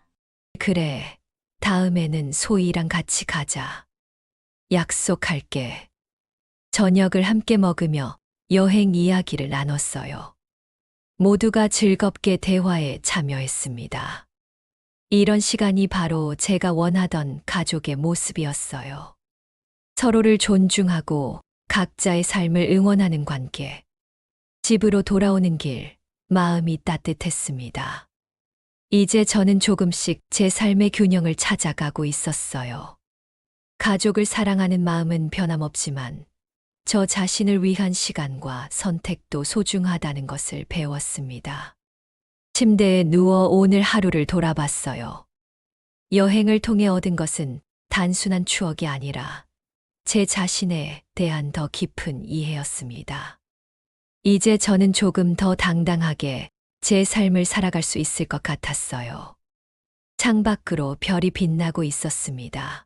그래, 다음에는 소희랑 같이 가자. 약속할게. 저녁을 함께 먹으며 여행 이야기를 나눴어요. 모두가 즐겁게 대화에 참여했습니다. 이런 시간이 바로 제가 원하던 가족의 모습이었어요. 서로를 존중하고 각자의 삶을 응원하는 관계. 집으로 돌아오는 길, 마음이 따뜻했습니다. 이제 저는 조금씩 제 삶의 균형을 찾아가고 있었어요. 가족을 사랑하는 마음은 변함없지만 저 자신을 위한 시간과 선택도 소중하다는 것을 배웠습니다. 침대에 누워 오늘 하루를 돌아봤어요. 여행을 통해 얻은 것은 단순한 추억이 아니라 제 자신에 대한 더 깊은 이해였습니다. 이제 저는 조금 더 당당하게 제 삶을 살아갈 수 있을 것 같았어요. 창밖으로 별이 빛나고 있었습니다.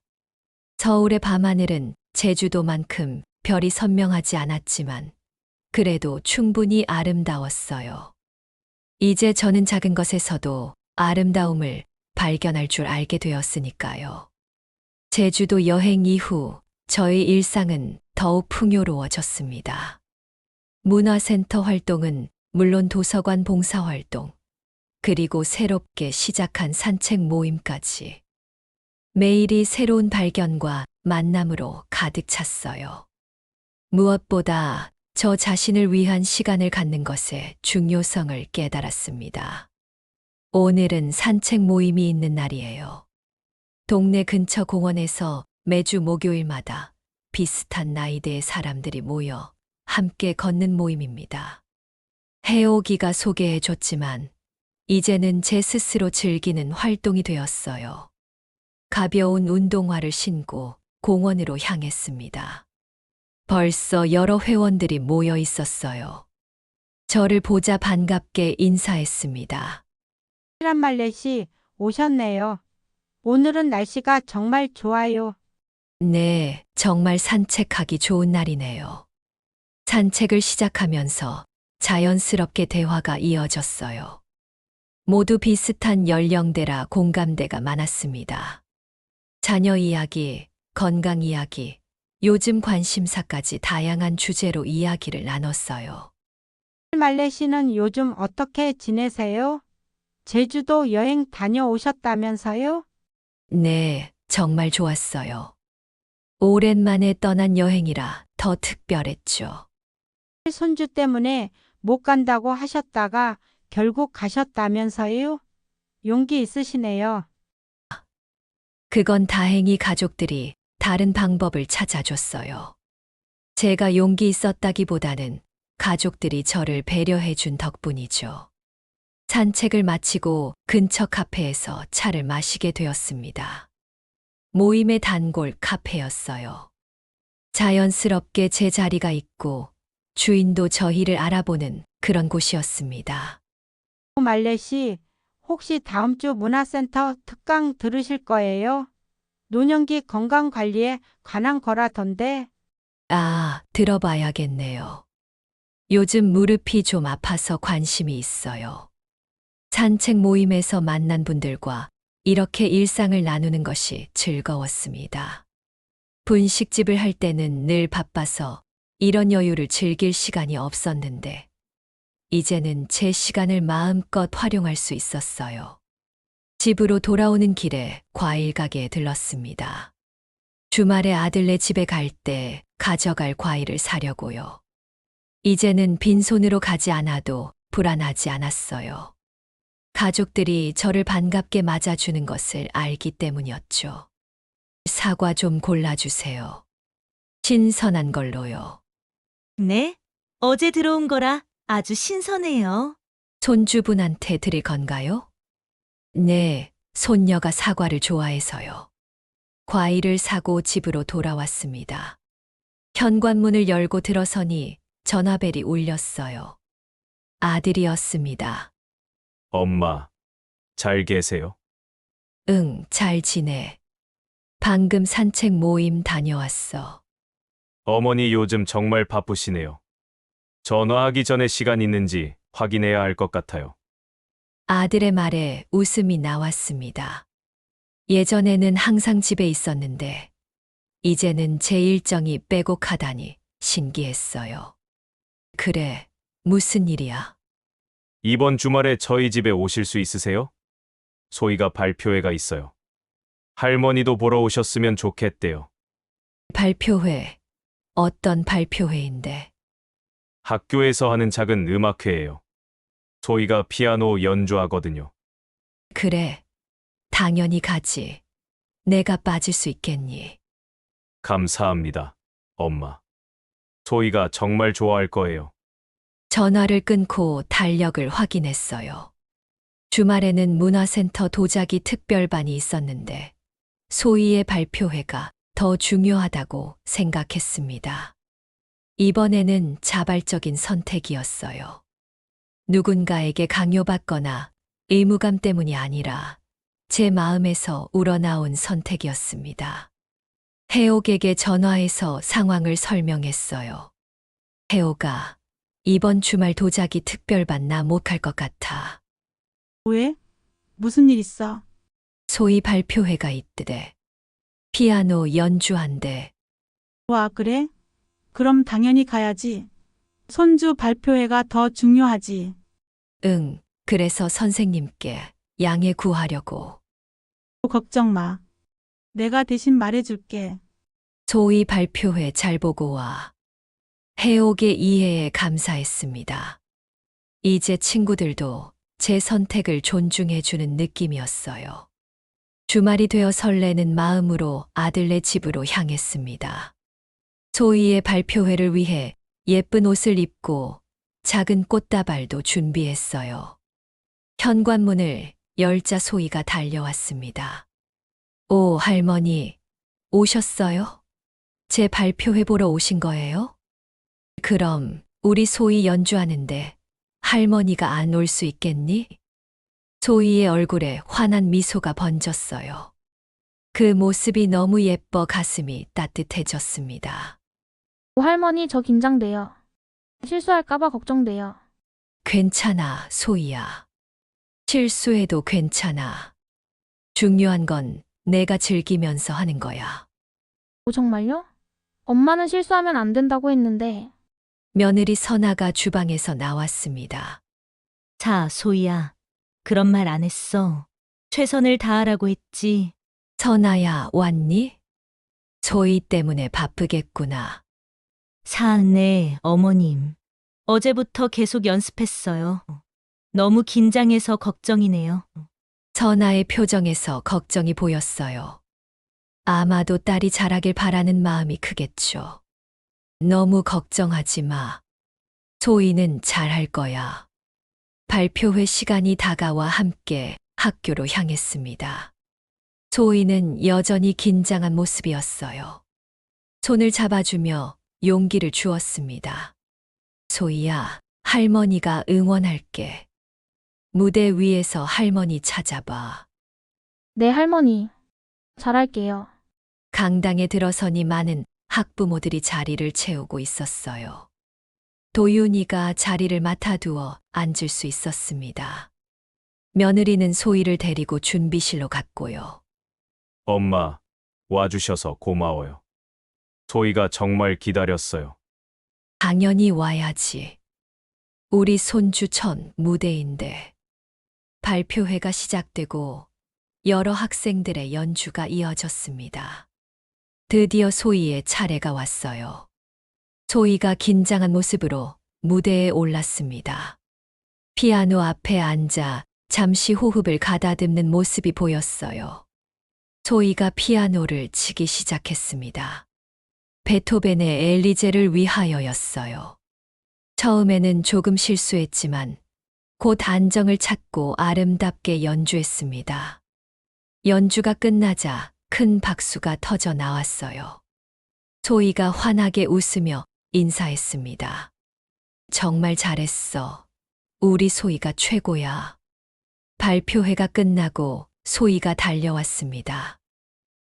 서울의 밤하늘은 제주도만큼 별이 선명하지 않았지만 그래도 충분히 아름다웠어요. 이제 저는 작은 것에서도 아름다움을 발견할 줄 알게 되었으니까요. 제주도 여행 이후 저의 일상은 더욱 풍요로워졌습니다. 문화센터 활동은 물론 도서관 봉사활동, 그리고 새롭게 시작한 산책 모임까지. 매일이 새로운 발견과 만남으로 가득 찼어요. 무엇보다 저 자신을 위한 시간을 갖는 것의 중요성을 깨달았습니다. 오늘은 산책 모임이 있는 날이에요. 동네 근처 공원에서 매주 목요일마다 비슷한 나이대의 사람들이 모여 함께 걷는 모임입니다. 해오기가 소개해 줬지만 이제는 제 스스로 즐기는 활동이 되었어요. 가벼운 운동화를 신고 공원으로 향했습니다. 벌써 여러 회원들이 모여 있었어요. 저를 보자 반갑게 인사했습니다. 시란말레 씨 오셨네요. 오늘은 날씨가 정말 좋아요. 네, 정말 산책하기 좋은 날이네요. 산책을 시작하면서 자연스럽게 대화가 이어졌어요. 모두 비슷한 연령대라 공감대가 많았습니다. 자녀 이야기, 건강 이야기, 요즘 관심사까지 다양한 주제로 이야기를 나눴어요. 말레 씨는 요즘 어떻게 지내세요? 제주도 여행 다녀오셨다면서요? 네, 정말 좋았어요. 오랜만에 떠난 여행이라 더 특별했죠. 손주 때문에 못 간다고 하셨다가 결국 가셨다면서요? 용기 있으시네요. 그건 다행히 가족들이 다른 방법을 찾아줬어요. 제가 용기 있었다기보다는 가족들이 저를 배려해 준 덕분이죠. 산책을 마치고 근처 카페에서 차를 마시게 되었습니다. 모임의 단골 카페였어요. 자연스럽게 제 자리가 있고 주인도 저희를 알아보는 그런 곳이었습니다. 말레 씨, 혹시 다음 주 문화센터 특강 들으실 거예요? 노년기 건강관리에 관한 거라던데. 아, 들어봐야겠네요. 요즘 무릎이 좀 아파서 관심이 있어요. 산책 모임에서 만난 분들과 이렇게 일상을 나누는 것이 즐거웠습니다. 분식집을 할 때는 늘 바빠서 이런 여유를 즐길 시간이 없었는데, 이제는 제 시간을 마음껏 활용할 수 있었어요. 집으로 돌아오는 길에 과일 가게에 들렀습니다. 주말에 아들네 집에 갈 때 가져갈 과일을 사려고요. 이제는 빈손으로 가지 않아도 불안하지 않았어요. 가족들이 저를 반갑게 맞아주는 것을 알기 때문이었죠. 사과 좀 골라주세요. 신선한 걸로요. 네? 어제 들어온 거라 아주 신선해요. 손주분한테 드릴 건가요? 네, 손녀가 사과를 좋아해서요. 과일을 사고 집으로 돌아왔습니다. 현관문을 열고 들어서니 전화벨이 울렸어요. 아들이었습니다. 엄마, 잘 계세요? 응, 잘 지내. 방금 산책 모임 다녀왔어. 어머니 요즘 정말 바쁘시네요. 전화하기 전에 시간 있는지 확인해야 할 것 같아요. 아들의 말에 웃음이 나왔습니다. 예전에는 항상 집에 있었는데, 이제는 제 일정이 빼곡하다니 신기했어요. 그래, 무슨 일이야? 이번 주말에 저희 집에 오실 수 있으세요? 소희가 발표회가 있어요. 할머니도 보러 오셨으면 좋겠대요. 발표회. 어떤 발표회인데? 학교에서 하는 작은 음악회예요. 소희가 피아노 연주하거든요. 그래, 당연히 가지. 내가 빠질 수 있겠니? 감사합니다, 엄마. 소희가 정말 좋아할 거예요. 전화를 끊고 달력을 확인했어요. 주말에는 문화센터 도자기 특별반이 있었는데 소희의 발표회가 더 중요하다고 생각했습니다. 이번에는 자발적인 선택이었어요. 누군가에게 강요받거나 의무감 때문이 아니라 제 마음에서 우러나온 선택이었습니다. 해옥에게 전화해서 상황을 설명했어요. 해옥아, 이번 주말 도자기 특별반 나 못 갈 것 같아. 왜? 무슨 일 있어? 소희 발표회가 있더래. 피아노 연주한대. 와, 그래? 그럼 당연히 가야지. 손주 발표회가 더 중요하지. 응, 그래서 선생님께 양해 구하려고. 걱정 마. 내가 대신 말해줄게. 소희 발표회 잘 보고 와. 해옥의 이해에 감사했습니다. 이제 친구들도 제 선택을 존중해주는 느낌이었어요. 주말이 되어 설레는 마음으로 아들네 집으로 향했습니다. 소희의 발표회를 위해 예쁜 옷을 입고 작은 꽃다발도 준비했어요. 현관문을 열자 소희가 달려왔습니다. 오, 할머니, 오셨어요? 제 발표회 보러 오신 거예요? 그럼 우리 소희 연주하는데 할머니가 안 올 수 있겠니? 소희의 얼굴에 환한 미소가 번졌어요. 그 모습이 너무 예뻐 가슴이 따뜻해졌습니다. 할머니, 저 긴장돼요. 실수할까봐 걱정돼요. 괜찮아, 소희야. 실수해도 괜찮아. 중요한 건 내가 즐기면서 하는 거야. 정말요? 엄마는 실수하면 안 된다고 했는데. 며느리 선아가 주방에서 나왔습니다. 자, 소희야. 그런 말 안 했어. 최선을 다하라고 했지. 선아야, 왔니? 소희 때문에 바쁘겠구나. 네, 어머님. 어제부터 계속 연습했어요. 너무 긴장해서 걱정이네요. 선아의 표정에서 걱정이 보였어요. 아마도 딸이 잘하길 바라는 마음이 크겠죠. 너무 걱정하지 마. 소희는 잘할 거야. 발표회 시간이 다가와 함께 학교로 향했습니다. 소희는 여전히 긴장한 모습이었어요. 손을 잡아주며 용기를 주었습니다. 소희야, 할머니가 응원할게. 무대 위에서 할머니 찾아봐. 네, 할머니. 잘할게요. 강당에 들어서니 많은 학부모들이 자리를 채우고 있었어요. 도윤이가 자리를 맡아두어 앉을 수 있었습니다. 며느리는 소희를 데리고 준비실로 갔고요. 엄마, 와주셔서 고마워요. 소희가 정말 기다렸어요. 당연히 와야지. 우리 손주 첫 무대인데. 발표회가 시작되고 여러 학생들의 연주가 이어졌습니다. 드디어 소희의 차례가 왔어요. 소희가 긴장한 모습으로 무대에 올랐습니다. 피아노 앞에 앉아 잠시 호흡을 가다듬는 모습이 보였어요. 소희가 피아노를 치기 시작했습니다. 베토벤의 엘리제를 위하여였어요. 처음에는 조금 실수했지만 곧 안정을 찾고 아름답게 연주했습니다. 연주가 끝나자 큰 박수가 터져 나왔어요. 소희가 환하게 웃으며 인사했습니다. 정말 잘했어. 우리 소희가 최고야. 발표회가 끝나고 소희가 달려왔습니다.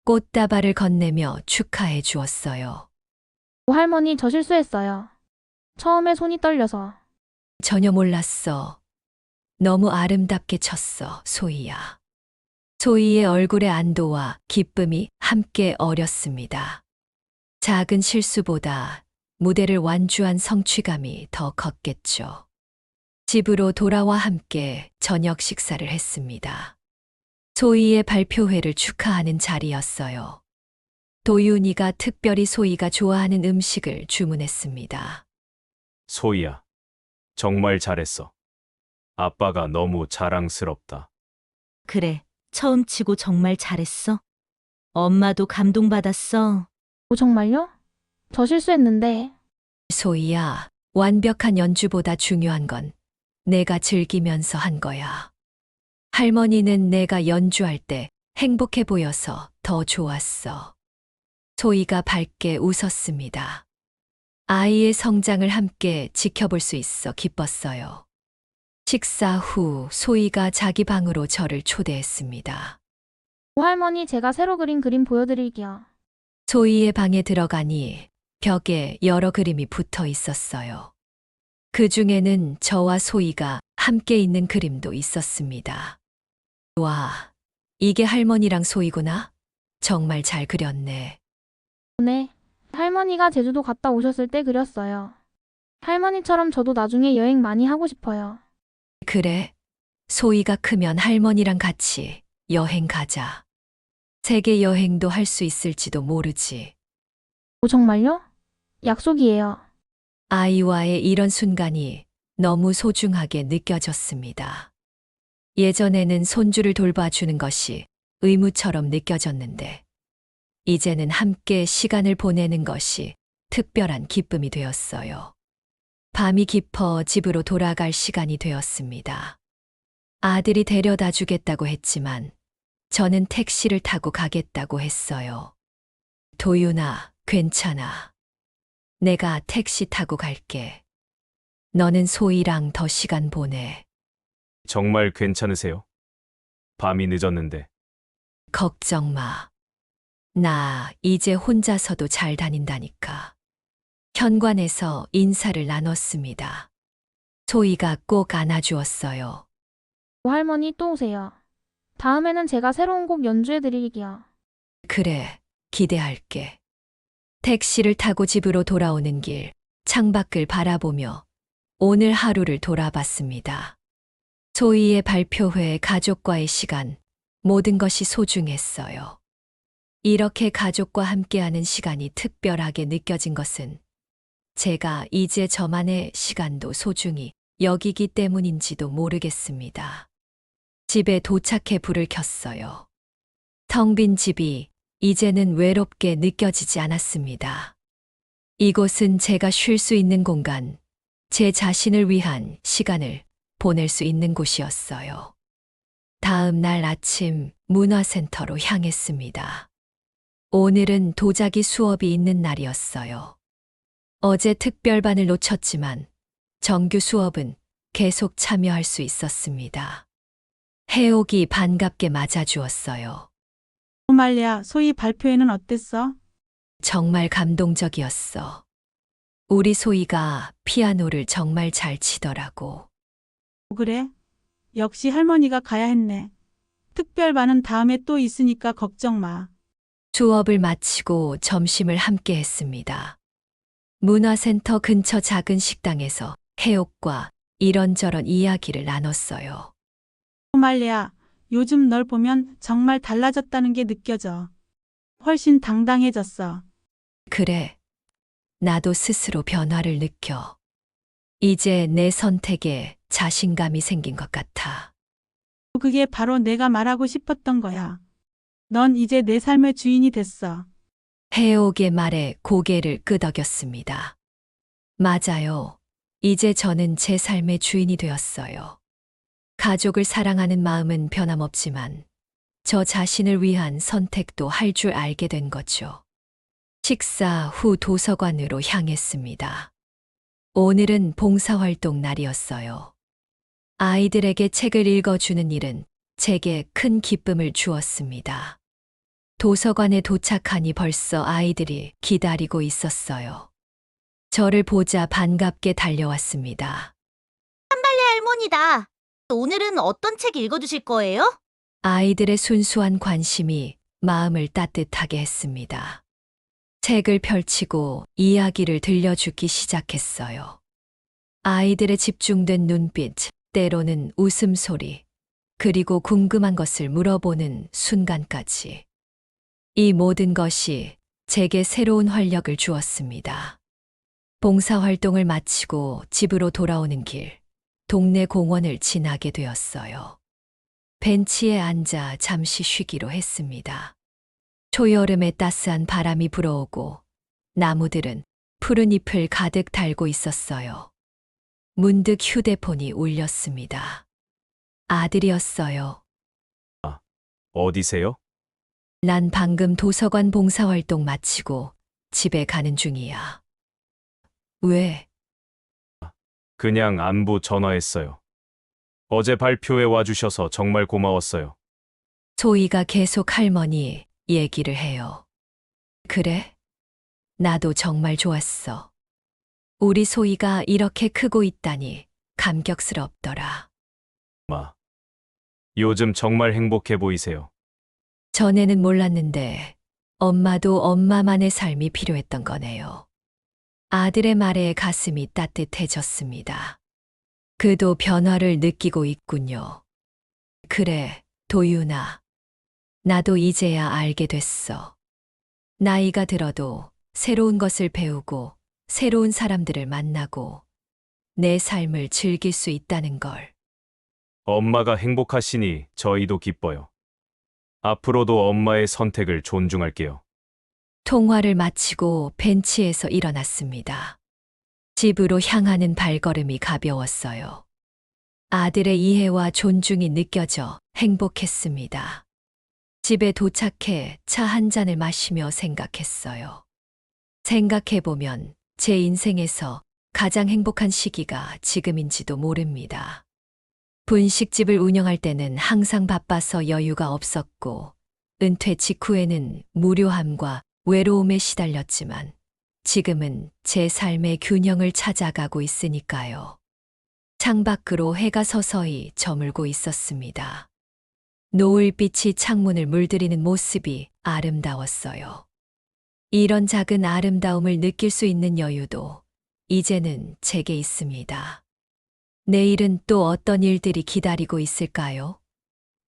꽃다발을 건네며 축하해 주었어요. 할머니, 저 실수했어요. 처음에 손이 떨려서. 전혀 몰랐어. 너무 아름답게 쳤어, 소희야. 소희의 얼굴에 안도와 기쁨이 함께 어렸습니다. 작은 실수보다 무대를 완주한 성취감이 더 컸겠죠. 집으로 돌아와 함께 저녁 식사를 했습니다. 소희의 발표회를 축하하는 자리였어요. 도윤이가 특별히 소희가 좋아하는 음식을 주문했습니다. 소희야, 정말 잘했어. 아빠가 너무 자랑스럽다. 그래, 처음 치고 정말 잘했어. 엄마도 감동받았어. 정말요? 저 실수했는데. 소희야, 완벽한 연주보다 중요한 건 내가 즐기면서 한 거야. 할머니는 내가 연주할 때 행복해 보여서 더 좋았어. 소희가 밝게 웃었습니다. 아이의 성장을 함께 지켜볼 수 있어 기뻤어요. 식사 후 소희가 자기 방으로 저를 초대했습니다. 할머니, 제가 새로 그린 그림 보여드릴게요. 소희의 방에 들어가니 벽에 여러 그림이 붙어 있었어요. 그 중에는 저와 소희가 함께 있는 그림도 있었습니다. 와, 이게 할머니랑 소희구나? 정말 잘 그렸네. 네. 할머니가 제주도 갔다 오셨을 때 그렸어요. 할머니처럼 저도 나중에 여행 많이 하고 싶어요. 그래, 소희가 크면 할머니랑 같이 여행 가자. 세계 여행도 할 수 있을지도 모르지. 정말요? 약속이에요. 아이와의 이런 순간이 너무 소중하게 느껴졌습니다. 예전에는 손주를 돌봐주는 것이 의무처럼 느껴졌는데, 이제는 함께 시간을 보내는 것이 특별한 기쁨이 되었어요. 밤이 깊어 집으로 돌아갈 시간이 되었습니다. 아들이 데려다 주겠다고 했지만 저는 택시를 타고 가겠다고 했어요. 도윤아, 괜찮아. 내가 택시 타고 갈게. 너는 소희랑 더 시간 보내. 정말 괜찮으세요? 밤이 늦었는데. 걱정 마. 나 이제 혼자서도 잘 다닌다니까. 현관에서 인사를 나눴습니다. 소희가 꼭 안아주었어요. 할머니 또 오세요. 다음에는 제가 새로운 곡 연주해 드릴게요. 그래, 기대할게. 택시를 타고 집으로 돌아오는 길, 창밖을 바라보며 오늘 하루를 돌아봤습니다. 소희의 발표회, 가족과의 시간, 모든 것이 소중했어요. 이렇게 가족과 함께하는 시간이 특별하게 느껴진 것은 제가 이제 저만의 시간도 소중히 여기기 때문인지도 모르겠습니다. 집에 도착해 불을 켰어요. 텅 빈 집이 이제는 외롭게 느껴지지 않았습니다. 이곳은 제가 쉴 수 있는 공간, 제 자신을 위한 시간을 보낼 수 있는 곳이었어요. 다음 날 아침 문화센터로 향했습니다. 오늘은 도자기 수업이 있는 날이었어요. 어제 특별반을 놓쳤지만 정규 수업은 계속 참여할 수 있었습니다. 해옥이 반갑게 맞아주었어요. 말야, 소희 발표회는 어땠어? 정말 감동적이었어. 우리 소희가 피아노를 정말 잘 치더라고. 그래? 역시 할머니가 가야 했네. 특별반은 다음에 또 있으니까 걱정 마. 수업을 마치고 점심을 함께 했습니다. 문화센터 근처 작은 식당에서 해옥과 이런저런 이야기를 나눴어요. 말야, 요즘 널 보면 정말 달라졌다는 게 느껴져. 훨씬 당당해졌어. 그래, 나도 스스로 변화를 느껴. 이제 내 선택에 자신감이 생긴 것 같아. 그게 바로 내가 말하고 싶었던 거야. 넌 이제 내 삶의 주인이 됐어. 해옥의 말에 고개를 끄덕였습니다. 맞아요. 이제 저는 제 삶의 주인이 되었어요. 가족을 사랑하는 마음은 변함없지만 저 자신을 위한 선택도 할 줄 알게 된 거죠. 식사 후 도서관으로 향했습니다. 오늘은 봉사활동 날이었어요. 아이들에게 책을 읽어주는 일은 제게 큰 기쁨을 주었습니다. 도서관에 도착하니 벌써 아이들이 기다리고 있었어요. 저를 보자 반갑게 달려왔습니다. 할머니다. 오늘은 어떤 책 읽어주실 거예요? 아이들의 순수한 관심이 마음을 따뜻하게 했습니다. 책을 펼치고 이야기를 들려주기 시작했어요. 아이들의 집중된 눈빛, 때로는 웃음소리, 그리고 궁금한 것을 물어보는 순간까지. 이 모든 것이 제게 새로운 활력을 주었습니다. 봉사활동을 마치고 집으로 돌아오는 길, 동네 공원을 지나게 되었어요. 벤치에 앉아 잠시 쉬기로 했습니다. 초여름의 따스한 바람이 불어오고 나무들은 푸른 잎을 가득 달고 있었어요. 문득 휴대폰이 울렸습니다. 아들이었어요. 어디세요? 난 방금 도서관 봉사활동 마치고 집에 가는 중이야. 왜? 그냥 안부 전화했어요. 어제 발표회 와주셔서 정말 고마웠어요. 소희가 계속 할머니 얘기를 해요. 그래? 나도 정말 좋았어. 우리 소희가 이렇게 크고 있다니 감격스럽더라. 요즘 정말 행복해 보이세요. 전에는 몰랐는데 엄마도 엄마만의 삶이 필요했던 거네요. 아들의 말에 가슴이 따뜻해졌습니다. 그도 변화를 느끼고 있군요. 그래, 도윤아. 나도 이제야 알게 됐어. 나이가 들어도 새로운 것을 배우고 새로운 사람들을 만나고 내 삶을 즐길 수 있다는 걸. 엄마가 행복하시니 저희도 기뻐요. 앞으로도 엄마의 선택을 존중할게요. 통화를 마치고 벤치에서 일어났습니다. 집으로 향하는 발걸음이 가벼웠어요. 아들의 이해와 존중이 느껴져 행복했습니다. 집에 도착해 차 한 잔을 마시며 생각했어요. 생각해보면 제 인생에서 가장 행복한 시기가 지금인지도 모릅니다. 분식집을 운영할 때는 항상 바빠서 여유가 없었고, 은퇴 직후에는 무료함과 외로움에 시달렸지만, 지금은 제 삶의 균형을 찾아가고 있으니까요. 창밖으로 해가 서서히 저물고 있었습니다. 노을빛이 창문을 물들이는 모습이 아름다웠어요. 이런 작은 아름다움을 느낄 수 있는 여유도 이제는 제게 있습니다. 내일은 또 어떤 일들이 기다리고 있을까요?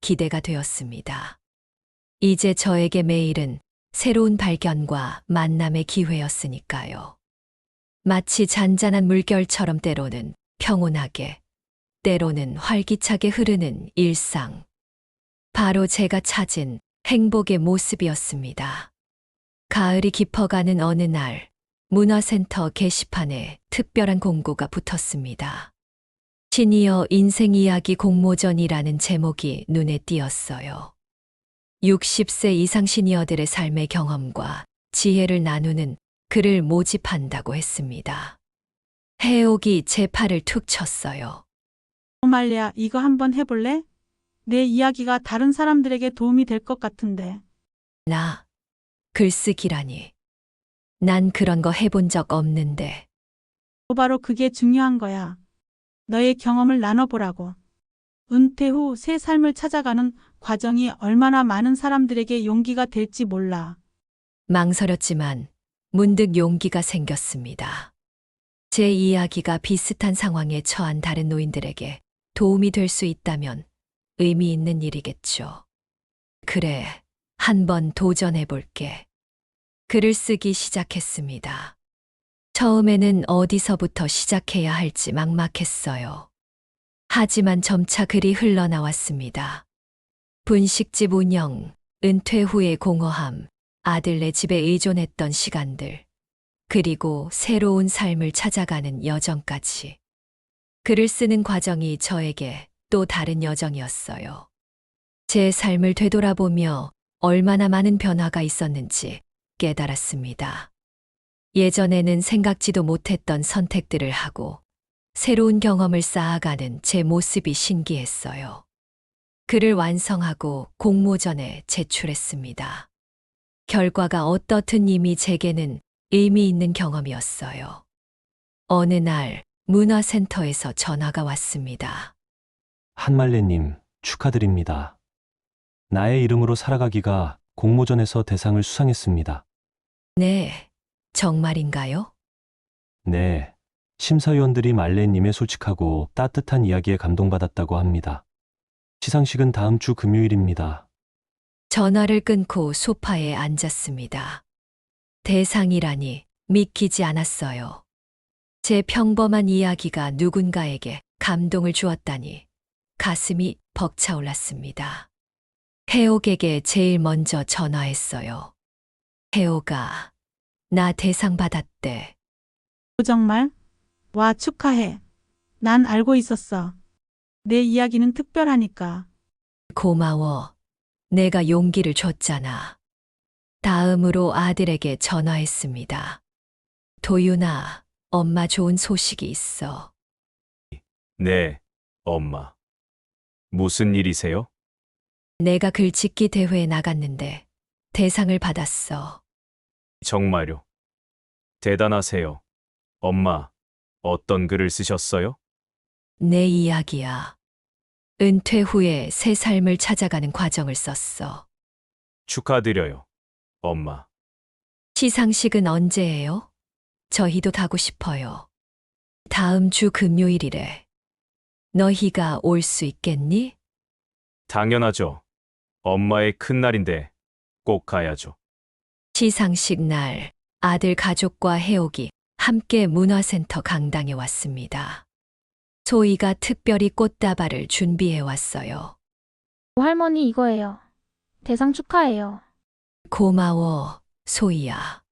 기대가 되었습니다. 이제 저에게 매일은 새로운 발견과 만남의 기회였으니까요. 마치 잔잔한 물결처럼 때로는 평온하게, 때로는 활기차게 흐르는 일상. 바로 제가 찾은 행복의 모습이었습니다. 가을이 깊어가는 어느 날, 문화센터 게시판에 특별한 공고가 붙었습니다. 시니어 인생 이야기 공모전이라는 제목이 눈에 띄었어요. 60세 이상 시니어들의 삶의 경험과 지혜를 나누는 글을 모집한다고 했습니다. 해옥이 제 팔을 툭 쳤어요. 말레야, 이거 한번 해볼래? 내 이야기가 다른 사람들에게 도움이 될 것 같은데. 나, 글쓰기라니. 난 그런 거 해본 적 없는데. 바로 그게 중요한 거야. 너의 경험을 나눠보라고. 은퇴 후 새 삶을 찾아가는 과정이 얼마나 많은 사람들에게 용기가 될지 몰라. 망설였지만 문득 용기가 생겼습니다. 제 이야기가 비슷한 상황에 처한 다른 노인들에게 도움이 될 수 있다면 의미 있는 일이겠죠. 그래, 한번 도전해 볼게. 글을 쓰기 시작했습니다. 처음에는 어디서부터 시작해야 할지 막막했어요. 하지만 점차 글이 흘러나왔습니다. 분식집 운영, 은퇴 후의 공허함, 아들네 집에 의존했던 시간들, 그리고 새로운 삶을 찾아가는 여정까지. 글을 쓰는 과정이 저에게 또 다른 여정이었어요. 제 삶을 되돌아보며 얼마나 많은 변화가 있었는지 깨달았습니다. 예전에는 생각지도 못했던 선택들을 하고 새로운 경험을 쌓아가는 제 모습이 신기했어요. 글을 완성하고 공모전에 제출했습니다. 결과가 어떻든 이미 제게는 의미 있는 경험이었어요. 어느 날 문화센터에서 전화가 왔습니다. 한말레님, 축하드립니다. 나의 이름으로 살아가기가 공모전에서 대상을 수상했습니다. 네, 정말인가요? 네, 심사위원들이 말레님의 솔직하고 따뜻한 이야기에 감동받았다고 합니다. 시상식은 다음 주 금요일입니다. 전화를 끊고 소파에 앉았습니다. 대상이라니 믿기지 않았어요. 제 평범한 이야기가 누군가에게 감동을 주었다니 가슴이 벅차올랐습니다. 해옥에게 제일 먼저 전화했어요. 해옥아, 나 대상 받았대. 정말? 와, 축하해. 난 알고 있었어. 내 이야기는 특별하니까. 고마워. 내가 용기를 줬잖아. 다음으로 아들에게 전화했습니다. 도윤아, 엄마 좋은 소식이 있어. 네, 엄마. 무슨 일이세요? 내가 글짓기 대회에 나갔는데 대상을 받았어. 정말요. 대단하세요. 엄마, 어떤 글을 쓰셨어요? 내 이야기야. 은퇴 후에 새 삶을 찾아가는 과정을 썼어. 축하드려요, 엄마. 시상식은 언제예요? 저희도 가고 싶어요. 다음 주 금요일이래. 너희가 올 수 있겠니? 당연하죠. 엄마의 큰 날인데 꼭 가야죠. 시상식 날 아들 가족과 해옥이 함께 문화센터 강당에 왔습니다. 소희가 특별히 꽃다발을 준비해 왔어요. 할머니 이거예요. 대상 축하해요. 고마워, 소희야.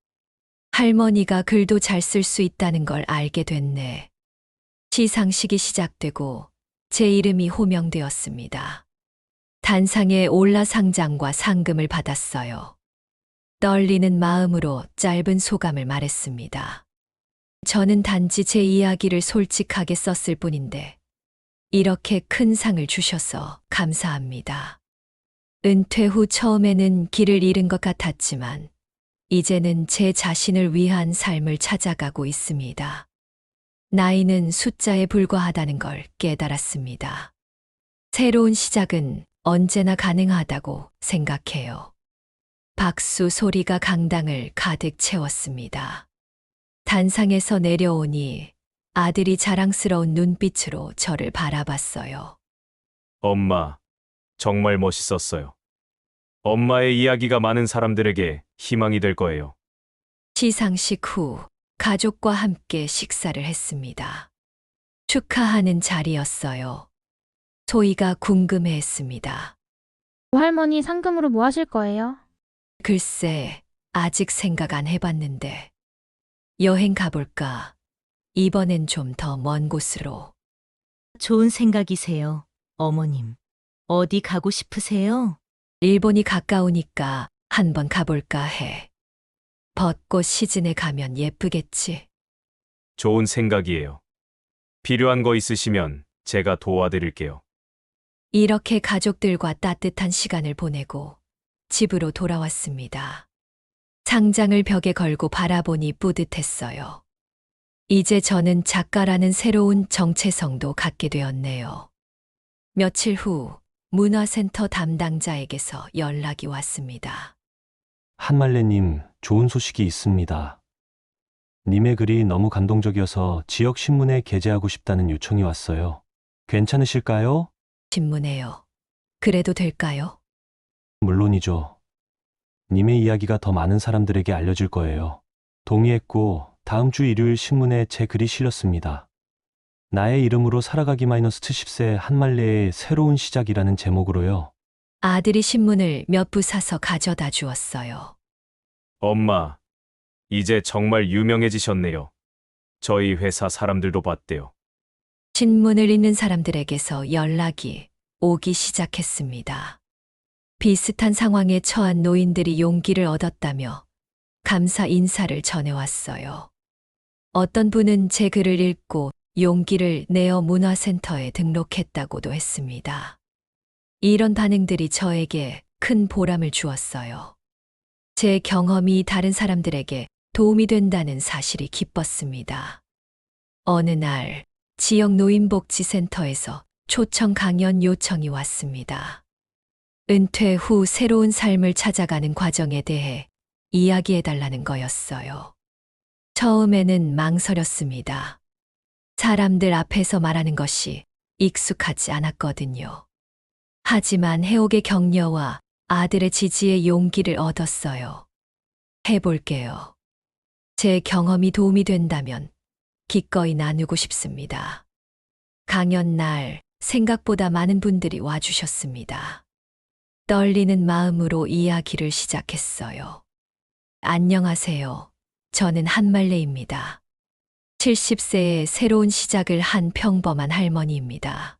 할머니가 글도 잘 쓸 수 있다는 걸 알게 됐네. 시상식이 시작되고 제 이름이 호명되었습니다. 단상에 올라 상장과 상금을 받았어요. 떨리는 마음으로 짧은 소감을 말했습니다. 저는 단지 제 이야기를 솔직하게 썼을 뿐인데 이렇게 큰 상을 주셔서 감사합니다. 은퇴 후 처음에는 길을 잃은 것 같았지만 이제는 제 자신을 위한 삶을 찾아가고 있습니다. 나이는 숫자에 불과하다는 걸 깨달았습니다. 새로운 시작은 언제나 가능하다고 생각해요. 박수 소리가 강당을 가득 채웠습니다. 단상에서 내려오니 아들이 자랑스러운 눈빛으로 저를 바라봤어요. 엄마, 정말 멋있었어요. 엄마의 이야기가 많은 사람들에게 희망이 될 거예요. 시상식 후 가족과 함께 식사를 했습니다. 축하하는 자리였어요. 소희가 궁금해했습니다. 할머니 상금으로 뭐 하실 거예요? 글쎄, 아직 생각 안 해봤는데. 여행 가볼까? 이번엔 좀 더 먼 곳으로. 좋은 생각이세요, 어머님. 어디 가고 싶으세요? 일본이 가까우니까 한번 가볼까 해. 벚꽃 시즌에 가면 예쁘겠지. 좋은 생각이에요. 필요한 거 있으시면 제가 도와드릴게요. 이렇게 가족들과 따뜻한 시간을 보내고 집으로 돌아왔습니다. 상장을 벽에 걸고 바라보니 뿌듯했어요. 이제 저는 작가라는 새로운 정체성도 갖게 되었네요. 며칠 후 문화센터 담당자에게서 연락이 왔습니다. 한말레님, 좋은 소식이 있습니다. 님의 글이 너무 감동적이어서 지역 신문에 게재하고 싶다는 요청이 왔어요. 괜찮으실까요? 신문에요. 그래도 될까요? 물론이죠. 님의 이야기가 더 많은 사람들에게 알려질 거예요. 동의했고 다음 주 일요일 신문에 제 글이 실렸습니다. 나의 이름으로 살아가기 -10세 한말레의 새로운 시작이라는 제목으로요. 아들이 신문을 몇 부 사서 가져다 주었어요. 엄마, 이제 정말 유명해지셨네요. 저희 회사 사람들도 봤대요. 신문을 읽는 사람들에게서 연락이 오기 시작했습니다. 비슷한 상황에 처한 노인들이 용기를 얻었다며 감사 인사를 전해왔어요. 어떤 분은 제 글을 읽고 용기를 내어 문화센터에 등록했다고도 했습니다. 이런 반응들이 저에게 큰 보람을 주었어요. 제 경험이 다른 사람들에게 도움이 된다는 사실이 기뻤습니다. 어느 날 지역 노인복지센터에서 초청 강연 요청이 왔습니다. 은퇴 후 새로운 삶을 찾아가는 과정에 대해 이야기해달라는 거였어요. 처음에는 망설였습니다. 사람들 앞에서 말하는 것이 익숙하지 않았거든요. 하지만 해옥의 격려와 아들의 지지에 용기를 얻었어요. 해볼게요. 제 경험이 도움이 된다면 기꺼이 나누고 싶습니다. 강연 날 생각보다 많은 분들이 와주셨습니다. 떨리는 마음으로 이야기를 시작했어요. 안녕하세요. 저는 한말레입니다. 70세의 새로운 시작을 한 평범한 할머니입니다.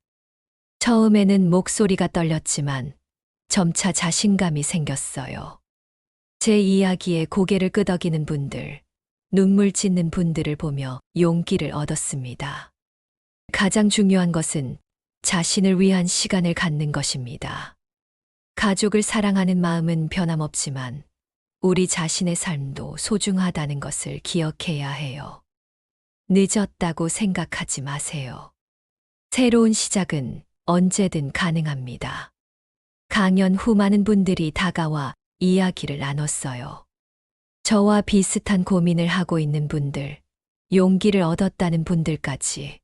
처음에는 목소리가 떨렸지만 점차 자신감이 생겼어요. 제 이야기에 고개를 끄덕이는 분들, 눈물 짓는 분들을 보며 용기를 얻었습니다. 가장 중요한 것은 자신을 위한 시간을 갖는 것입니다. 가족을 사랑하는 마음은 변함없지만 우리 자신의 삶도 소중하다는 것을 기억해야 해요. 늦었다고 생각하지 마세요. 새로운 시작은 언제든 가능합니다. 강연 후 많은 분들이 다가와 이야기를 나눴어요. 저와 비슷한 고민을 하고 있는 분들, 용기를 얻었다는 분들까지.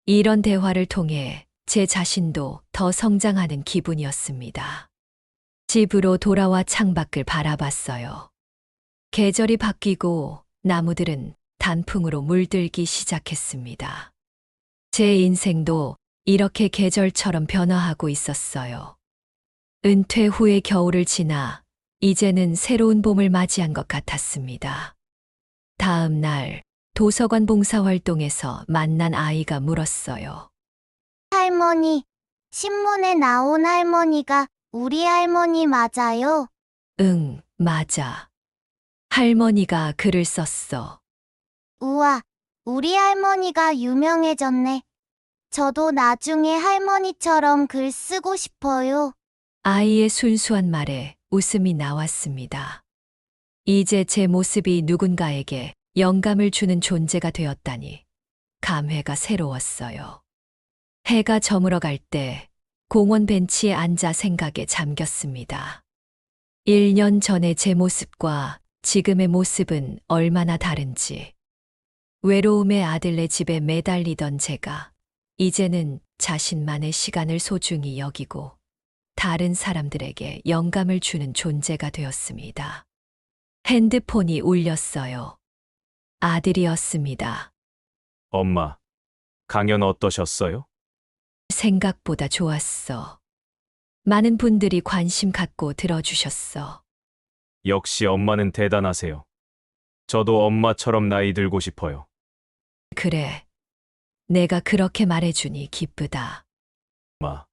이런 대화를 통해 제 자신도 더 성장하는 기분이었습니다. 집으로 돌아와 창밖을 바라봤어요. 계절이 바뀌고 나무들은 단풍으로 물들기 시작했습니다. 제 인생도 이렇게 계절처럼 변화하고 있었어요. 은퇴 후의 겨울을 지나 이제는 새로운 봄을 맞이한 것 같았습니다. 다음 날 도서관 봉사활동에서 만난 아이가 물었어요. 할머니, 신문에 나온 할머니가 우리 할머니 맞아요? 응, 맞아. 할머니가 글을 썼어. 우와, 우리 할머니가 유명해졌네. 저도 나중에 할머니처럼 글 쓰고 싶어요. 아이의 순수한 말에 웃음이 나왔습니다. 이제 제 모습이 누군가에게 영감을 주는 존재가 되었다니 감회가 새로웠어요. 해가 저물어 갈 때 공원 벤치에 앉아 생각에 잠겼습니다. 1년 전의 제 모습과 지금의 모습은 얼마나 다른지. 외로움의 아들네 집에 매달리던 제가 이제는 자신만의 시간을 소중히 여기고 다른 사람들에게 영감을 주는 존재가 되었습니다. 핸드폰이 울렸어요. 아들이었습니다. 엄마, 강연 어떠셨어요? 생각보다 좋았어. 많은 분들이 관심 갖고 들어주셨어. 역시 엄마는 대단하세요. 저도 엄마처럼 나이 들고 싶어요. 그래. 내가 그렇게 말해주니 기쁘다. 엄마,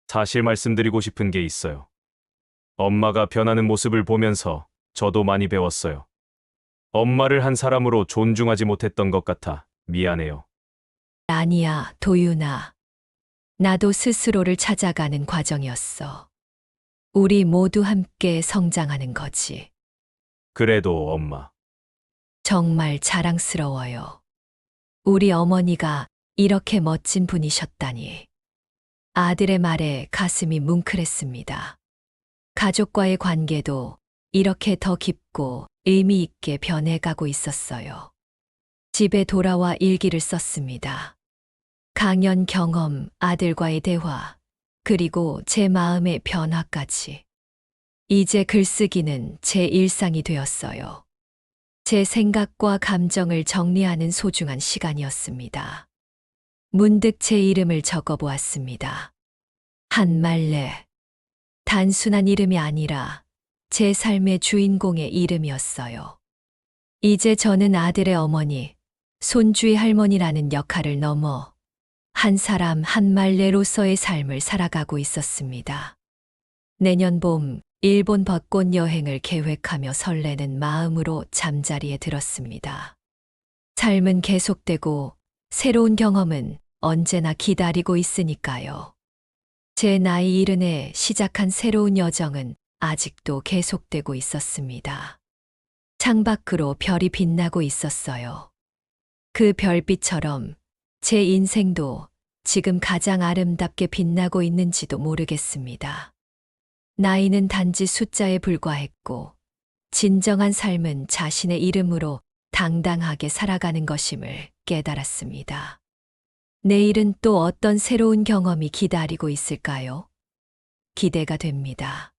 사실 말씀드리고 싶은 게 있어요. 엄마가 변하는 모습을 보면서 저도 많이 배웠어요. 엄마를 한 사람으로 존중하지 못했던 것 같아 미안해요. 아니야, 도윤아. 나도 스스로를 찾아가는 과정이었어. 우리 모두 함께 성장하는 거지. 그래도 엄마, 정말 자랑스러워요. 우리 어머니가 이렇게 멋진 분이셨다니. 아들의 말에 가슴이 뭉클했습니다. 가족과의 관계도 이렇게 더 깊고 의미 있게 변해가고 있었어요. 집에 돌아와 일기를 썼습니다. 강연 경험, 아들과의 대화, 그리고 제 마음의 변화까지. 이제 글쓰기는 제 일상이 되었어요. 제 생각과 감정을 정리하는 소중한 시간이었습니다. 문득 제 이름을 적어보았습니다. 한말레. 단순한 이름이 아니라 제 삶의 주인공의 이름이었어요. 이제 저는 아들의 어머니, 손주의 할머니라는 역할을 넘어 한 사람 한말레로서의 삶을 살아가고 있었습니다. 내년 봄 일본 벚꽃 여행을 계획하며 설레는 마음으로 잠자리에 들었습니다. 삶은 계속되고 새로운 경험은 언제나 기다리고 있으니까요. 제 나이 70에 시작한 새로운 여정은 아직도 계속되고 있었습니다. 창밖으로 별이 빛나고 있었어요. 그 별빛처럼 제 인생도 지금 가장 아름답게 빛나고 있는지도 모르겠습니다. 나이는 단지 숫자에 불과했고, 진정한 삶은 자신의 이름으로 당당하게 살아가는 것임을 깨달았습니다. 내일은 또 어떤 새로운 경험이 기다리고 있을까요? 기대가 됩니다.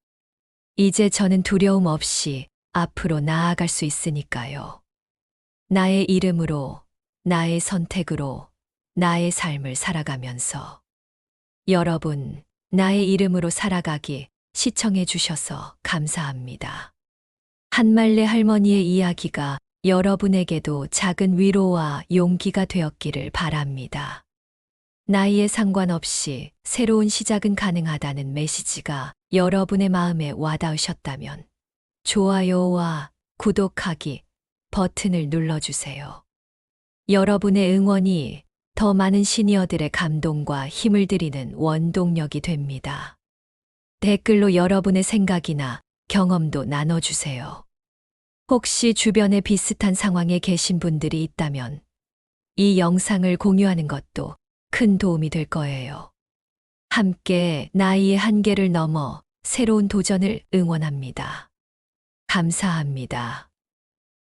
이제 저는 두려움 없이 앞으로 나아갈 수 있으니까요. 나의 이름으로, 나의 선택으로, 나의 삶을 살아가면서. 여러분, 나의 이름으로 살아가기 시청해 주셔서 감사합니다. 한말레 할머니의 이야기가 여러분에게도 작은 위로와 용기가 되었기를 바랍니다. 나이에 상관없이 새로운 시작은 가능하다는 메시지가 여러분의 마음에 와닿으셨다면 좋아요와 구독하기 버튼을 눌러주세요. 여러분의 응원이 더 많은 시니어들의 감동과 힘을 드리는 원동력이 됩니다. 댓글로 여러분의 생각이나 경험도 나눠주세요. 혹시 주변에 비슷한 상황에 계신 분들이 있다면 이 영상을 공유하는 것도 큰 도움이 될 거예요. 함께 나이의 한계를 넘어 새로운 도전을 응원합니다. 감사합니다.